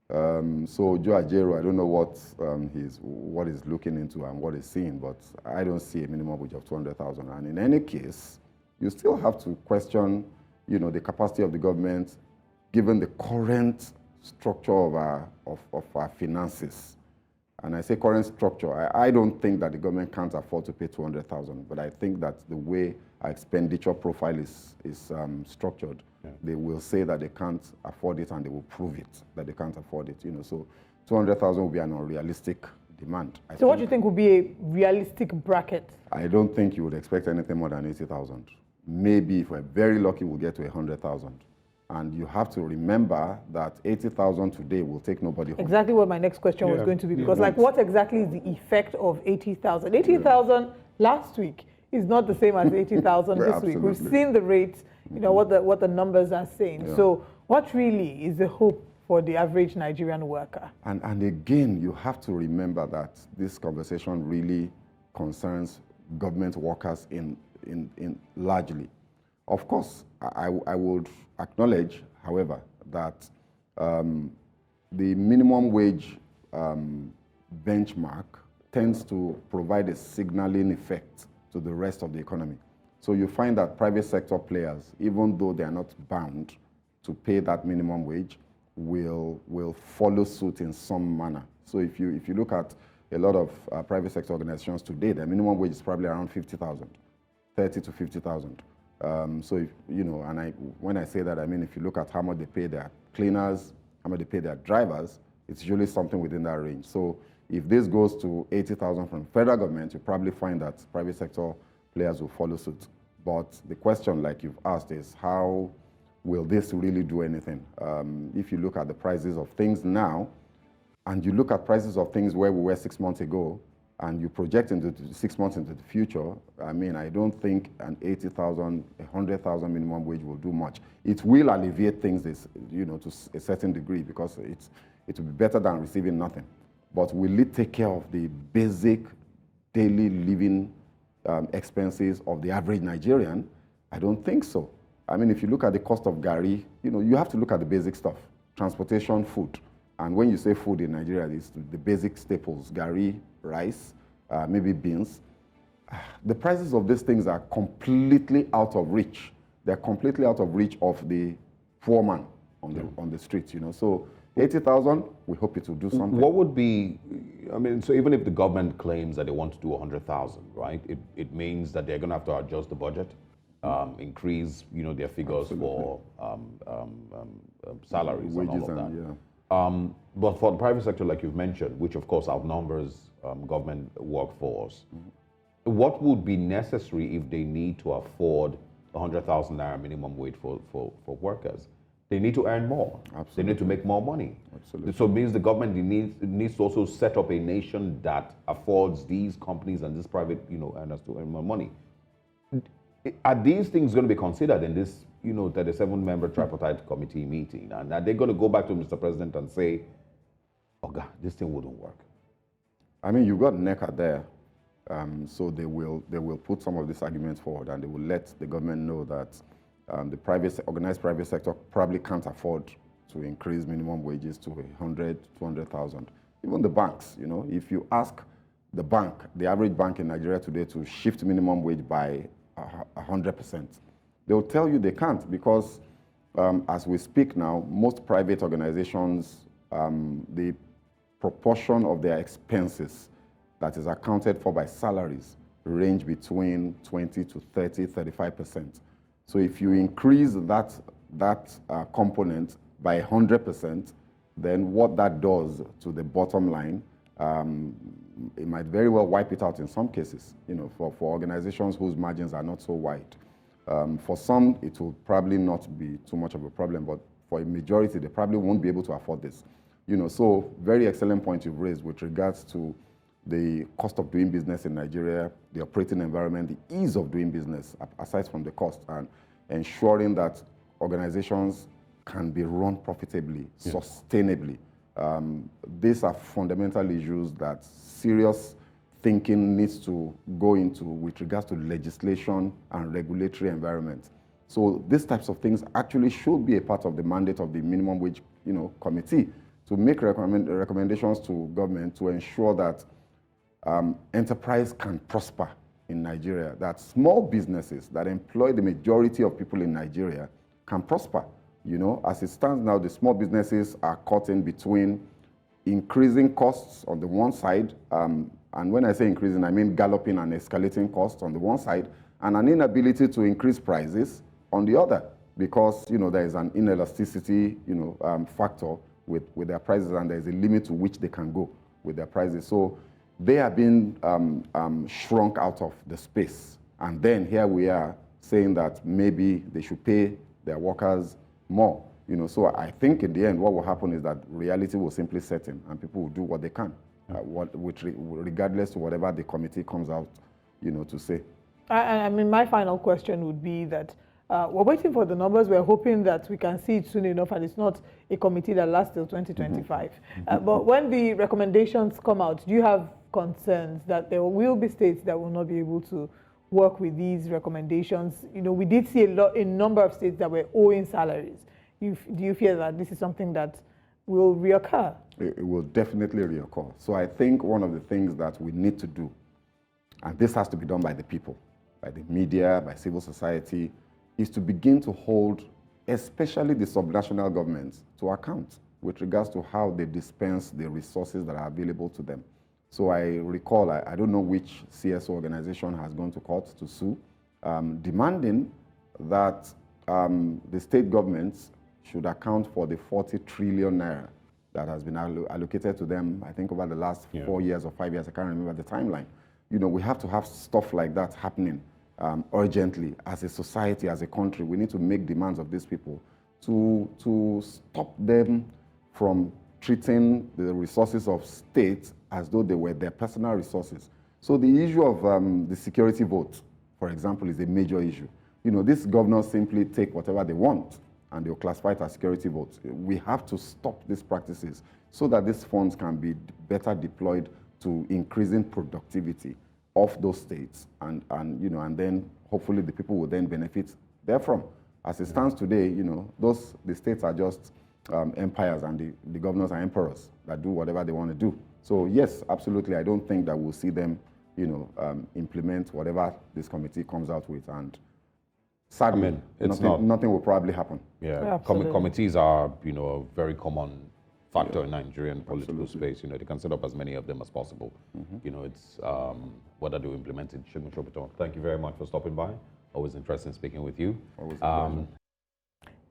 So Joe Ajero, I don't know what he's looking into and what he's seeing, but I don't see a minimum wage of 200,000. And in any case, you still have to question, the capacity of the government, given the current structure of our finances. And I say current structure. I don't think that the government can't afford to pay 200,000, but I think that the way our expenditure profile is structured, they will say that they can't afford it, and they will prove it that they can't afford it. So 200,000 will be an unrealistic demand. So what do you think would be a realistic bracket? I don't think you would expect anything more than 80,000. Maybe if we're very lucky, we'll get to 100,000. And you have to remember that 80,000 today will take nobody home. Exactly what my next question was going to be, because what exactly is the effect of 80,000? 80,000 last week is not the same as 80,000 this week. We've seen the rates, what the numbers are saying. So what really is the hope for the average Nigerian worker? And again, you have to remember that this conversation really concerns government workers in largely. Of course, I would acknowledge, however, that the minimum wage benchmark tends to provide a signaling effect to the rest of the economy. So you find that private sector players, even though they are not bound to pay that minimum wage, will follow suit in some manner. So if you look at a lot of private sector organizations today, their minimum wage is probably around 50,000, 30 to 50,000. So if, you know, and when I say that, I mean if you look at how much they pay their cleaners, how much they pay their drivers, it's usually something within that range. So if this goes to 80,000 from federal government, you probably find that private sector players will follow suit. But the question, like you've asked, is how will this really do anything? If you look at the prices of things now, and you look at prices of things where we were 6 months ago, and you project into 6 months into the future, I mean, I don't think an 80,000, 100,000 minimum wage will do much. It will alleviate things, you know, to a certain degree, because it will be better than receiving nothing. But will it take care of the basic daily living expenses of the average Nigerian? I don't think so. I mean, if you look at the cost of gari, you know, you have to look at the basic stuff, transportation, food. And when you say food in Nigeria, it's the basic staples, gari, rice, maybe beans. The prices of these things are completely out of reach. They're completely out of reach of the poor man on the streets, you know. So 80,000, we hope it will do something. What would be, I mean, so even if the government claims that they want to do 100,000, right, it means that they're going to have to adjust the budget, increase, you know, their figures for salaries wages and all of that. Yeah. But for the private sector, like you've mentioned, which of course outnumbers government workforce, what would be necessary if they need to afford 100,000 naira minimum wage for workers? They need to earn more. Absolutely. They need to make more money. Absolutely. So it means the government needs to also set up a nation that affords these companies and these private, you know, earners to earn more money. Are these things going to be considered in this, you know, 37-member tripartite committee meeting? And are they going to go back to Mr. President and say, oh God, this thing wouldn't work? I mean, you've got NECA there. So they will put some of these arguments forward, and they will let the government know that the organized private sector probably can't afford to increase minimum wages to 100, 200,000. Even the banks, you know, if you ask the bank, the average bank in Nigeria today, to shift minimum wage by 100%, they'll tell you they can't, because as we speak now, most private organizations, the proportion of their expenses that is accounted for by salaries range between 20 to 30, 35%. So if you increase that component by 100%, then what that does to the bottom line, it might very well wipe it out in some cases, you know, for organizations whose margins are not so wide. For some, it will probably not be too much of a problem, but for a majority, they probably won't be able to afford this. You know, so very excellent point you've raised with regards to the cost of doing business in Nigeria, the operating environment, the ease of doing business, aside from the cost, and ensuring that organizations can be run profitably, sustainably. These are fundamental issues that serious thinking needs to go into with regards to legislation and regulatory environment. So these types of things actually should be a part of the mandate of the minimum wage, you know, committee, to make recommendations to government to ensure that enterprise can prosper in Nigeria, that small businesses that employ the majority of people in Nigeria can prosper. You know, as it stands now, the small businesses are caught in between increasing costs on the one side, and when I say increasing, I mean galloping and escalating costs on the one side, and an inability to increase prices on the other, because, you know, there is an inelasticity, you know, factor with their prices, and there is a limit to which they can go with their prices. So they are being shrunk out of the space. And then here we are saying that maybe they should pay their workers more. You know, so I think in the end, what will happen is that reality will simply set in, and people will do what they can, regardless to whatever the committee comes out, you know, to say. I mean, my final question would be that we're waiting for the numbers. We're hoping that we can see it soon enough, and it's not a committee that lasts till 2025. But when the recommendations come out, do you have concerns that there will be states that will not be able to work with these recommendations? You know, we did see a number of states that were owing salaries. Do you fear that this is something that will reoccur? It will definitely reoccur. So I think one of the things that we need to do, and this has to be done by the people, by the media, by civil society, is to begin to hold especially the subnational governments to account with regards to how they dispense the resources that are available to them. So I recall, I don't know which CSO organization has gone to court to sue, demanding that the state governments should account for the 40 trillion naira that has been allocated to them, I think over the last 4 years or 5 years, I can't remember the timeline. You know, we have to have stuff like that happening urgently as a society, as a country. We need to make demands of these people to stop them from treating the resources of states as though they were their personal resources. So the issue of the security vote, for example, is a major issue. You know, these governors simply take whatever they want and they'll classify it as security votes. We have to stop these practices so that these funds can be better deployed to increasing productivity of those states, and then hopefully the people will then benefit therefrom. As it stands today, you know, the states are just empires, and the governors are emperors that do whatever they want to do. So yes, absolutely, I don't think that we'll see them, you know, implement whatever this committee comes out with, and sadly, nothing will probably happen. Yeah, committees are, you know, a very common factor in Nigerian political space. You know, they can set up as many of them as possible. You know, it's whether they implement it. Thank you very much for stopping by. Always interesting speaking with you.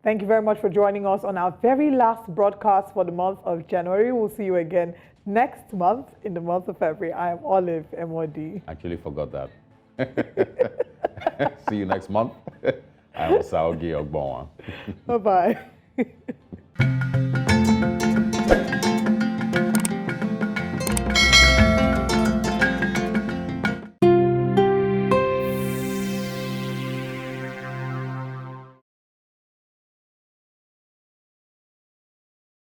Thank you very much for joining us on our very last broadcast for the month of January. We'll see you again next month in the month of February. I am Olive MOD. Actually forgot that. See you next month. I am Saogi Ogbonwa. Bye-bye.